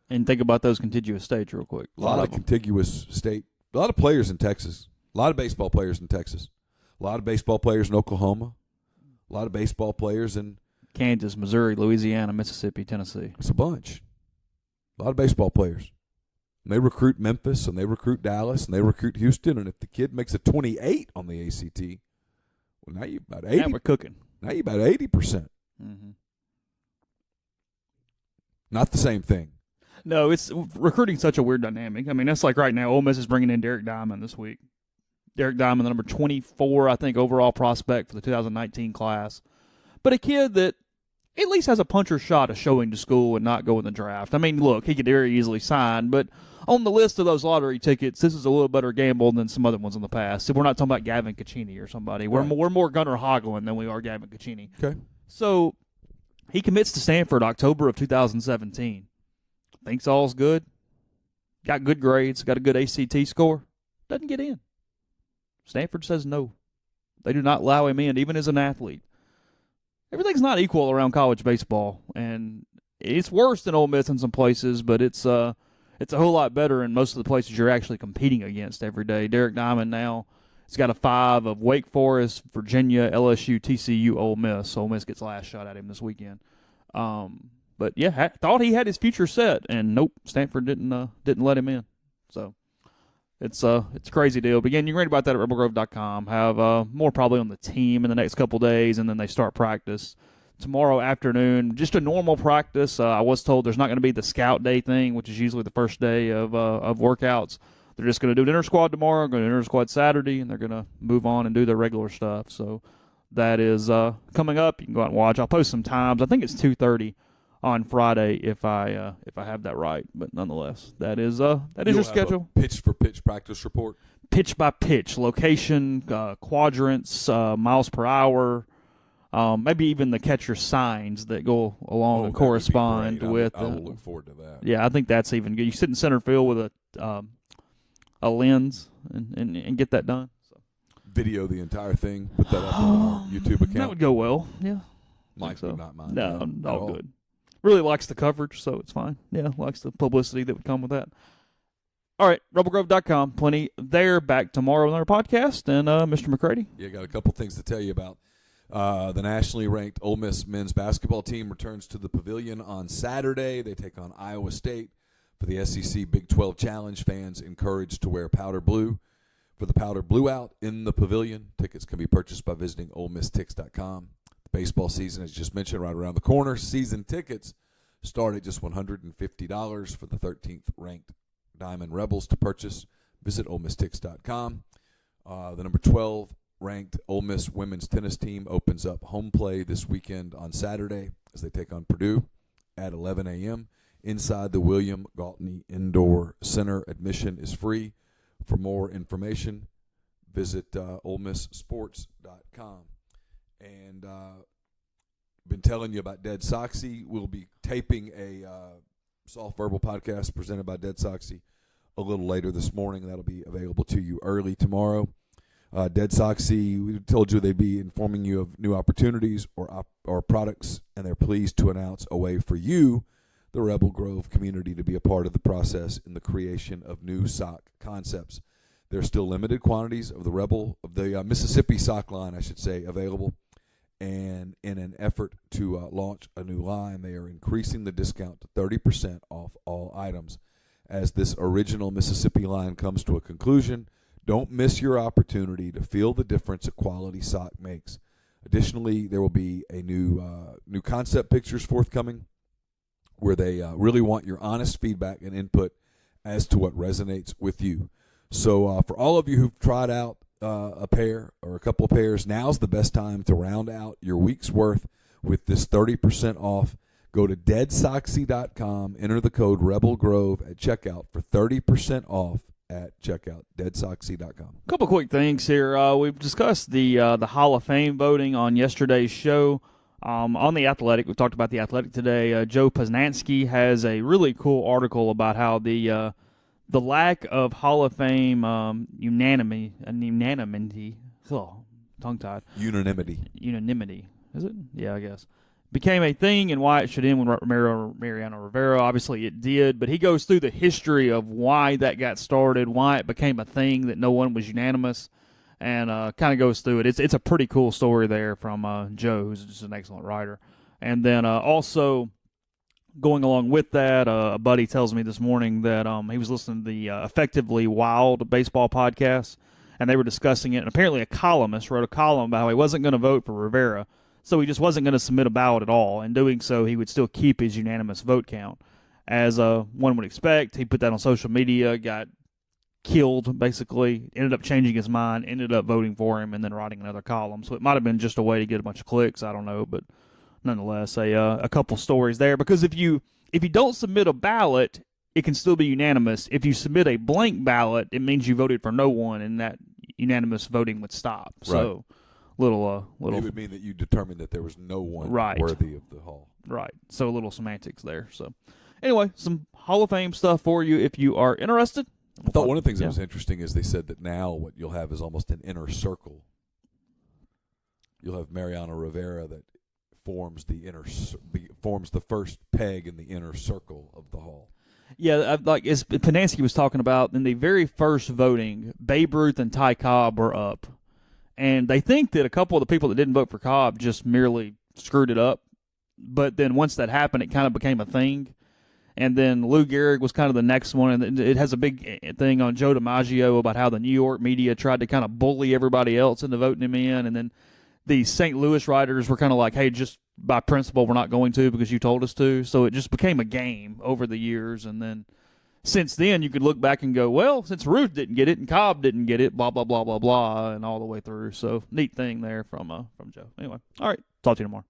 And think about those contiguous states real quick. A lot of contiguous state. A lot of players in Texas. A lot of baseball players in Texas. A lot of baseball players in Oklahoma. A lot of baseball players in Kansas, Missouri, Louisiana, Mississippi, Tennessee. It's a bunch. A lot of baseball players. And they recruit Memphis, and they recruit Dallas, and they recruit Houston, and if the kid makes a 28 on the ACT, well, now you're about 80. Now we're cooking. Now you're about 80%. Mm-hmm. Not the same thing. No, it's recruiting such a weird dynamic. I mean, that's like right now, Ole Miss is bringing in Derek Diamond this week. Derek Diamond, the number 24, I think, overall prospect for the 2019 class. But a kid that at least has a puncher's shot of showing to school and not go in the draft. I mean, look, he could very easily sign, but on the list of those lottery tickets, this is a little better gamble than some other ones in the past. So we're not talking about Gavin Caccini or somebody. Right. We're more Gunnar Hoglund than we are Gavin Caccini. Okay. So he commits to Stanford October of 2017. Thinks all's good. Got good grades. Got a good ACT score. Doesn't get in. Stanford says no. They do not allow him in, even as an athlete. Everything's not equal around college baseball, and it's worse than Ole Miss in some places, but it's a whole lot better in most of the places you're actually competing against every day. Derek Diamond now has got a 5 of Wake Forest, Virginia, LSU, TCU, Ole Miss. Ole Miss gets last shot at him this weekend. But yeah, thought he had his future set, and nope, Stanford didn't let him in. So it's a crazy deal. But again, you can read about that at rebelgrove.com. Have more probably on the team in the next couple days, and then they start practice tomorrow afternoon. Just a normal practice. I was told there's not going to be the scout day thing, which is usually the first day of workouts. They're just going to do an inter-squad tomorrow, going to do an inter-squad Saturday, and they're going to move on and do their regular stuff. So that is coming up. You can go out and watch. I'll post some times. I think it's 2:30 on Friday if I have that right. But nonetheless, that is your schedule. Pitch for pitch practice report. Pitch by pitch, location, quadrants, miles per hour. Maybe even the catcher signs that go along and correspond with. I will look forward to that. Yeah, I think that's even good. You sit in center field with a a lens and get that done. So. Video the entire thing, put that up on our YouTube account. That would go well, yeah. Mike would not mind. No, all good. Really likes the coverage, so it's fine. Yeah, likes the publicity that would come with that. All right, rebelgrove.com. Plenty there. Back tomorrow on our podcast. And Mr. McCready? Yeah, got a couple things to tell you about. The nationally ranked Ole Miss men's basketball team returns to the Pavilion on Saturday. They take on Iowa State for the SEC Big 12 Challenge. Fans encouraged to wear powder blue for the powder blue out in the Pavilion. Tickets can be purchased by visiting OleMissTix.com. The baseball season, as just mentioned, right around the corner. Season tickets start at just $150 for the 13th ranked Diamond Rebels to purchase. Visit OleMissTix.com. The number 12 ranked Ole Miss women's tennis team opens up home play this weekend on Saturday as they take on Purdue at 11 a.m. inside the William Galtney Indoor Center. Admission is free. For more information, visit OleMissSports.com. And been telling you about Dead Soxy. We'll be taping a Soft Verbal podcast presented by Dead Soxy a little later this morning. That'll be available to you early tomorrow. Dead Soxy, we told you they'd be informing you of new opportunities or products, and they're pleased to announce a way for you, the Rebel Grove community, to be a part of the process in the creation of new sock concepts. There are still limited quantities of the Mississippi sock line, I should say, available. And in an effort to launch a new line, they are increasing the discount to 30% off all items. As this original Mississippi line comes to a conclusion, don't miss your opportunity to feel the difference a quality sock makes. Additionally, there will be a new concept pictures forthcoming where they really want your honest feedback and input as to what resonates with you. So for all of you who've tried out a pair or a couple of pairs, now's the best time to round out your week's worth with this 30% off. Go to deadsoxy.com, enter the code RebelGrove at checkout for 30% off at checkout, deadsoxy.com. A couple quick things here. We've discussed the Hall of Fame voting on yesterday's show. On The Athletic, we talked about The Athletic today. Joe Poznansky has a really cool article about how the lack of Hall of Fame unanimity, tongue-tied. Unanimity, is it? Yeah, I guess. Became a thing and why it should end with Mariano Rivera. Obviously it did, but he goes through the history of why that got started, why it became a thing that no one was unanimous, and kind of goes through it. It's a pretty cool story there from Joe, who's just an excellent writer. And then also going along with that, a buddy tells me this morning that he was listening to the Effectively Wild baseball podcast, and they were discussing it, and apparently a columnist wrote a column about how he wasn't going to vote for Rivera, so he just wasn't going to submit a ballot at all. In doing so, he would still keep his unanimous vote count. As one would expect, he put that on social media, got killed, basically, ended up changing his mind, ended up voting for him, and then writing another column. So it might have been just a way to get a bunch of clicks, I don't know, but nonetheless, a couple stories there. Because if you don't submit a ballot, it can still be unanimous. If you submit a blank ballot, it means you voted for no one, and that unanimous voting would stop. Right. So little. It would mean that you determined that there was no one right. worthy of the hall. Right. So a little semantics there. So anyway, some Hall of Fame stuff for you if you are interested. I thought one of the things that was interesting is they said that now what you'll have is almost an inner circle. You'll have Mariano Rivera that forms the first peg in the inner circle of the hall. Yeah, like as Poznansky was talking about, in the very first voting, Babe Ruth and Ty Cobb were up. And they think that a couple of the people that didn't vote for Cobb just merely screwed it up. But then once that happened, it kind of became a thing. And then Lou Gehrig was kind of the next one. And it has a big thing on Joe DiMaggio about how the New York media tried to kind of bully everybody else into voting him in. And then the St. Louis writers were kind of like, hey, just by principle, we're not going to because you told us to. So it just became a game over the years. And then since then, you could look back and go, well, since Ruth didn't get it and Cobb didn't get it, blah, blah, blah, blah, blah, and all the way through. So neat thing there from Joe. Anyway, all right. Talk to you tomorrow.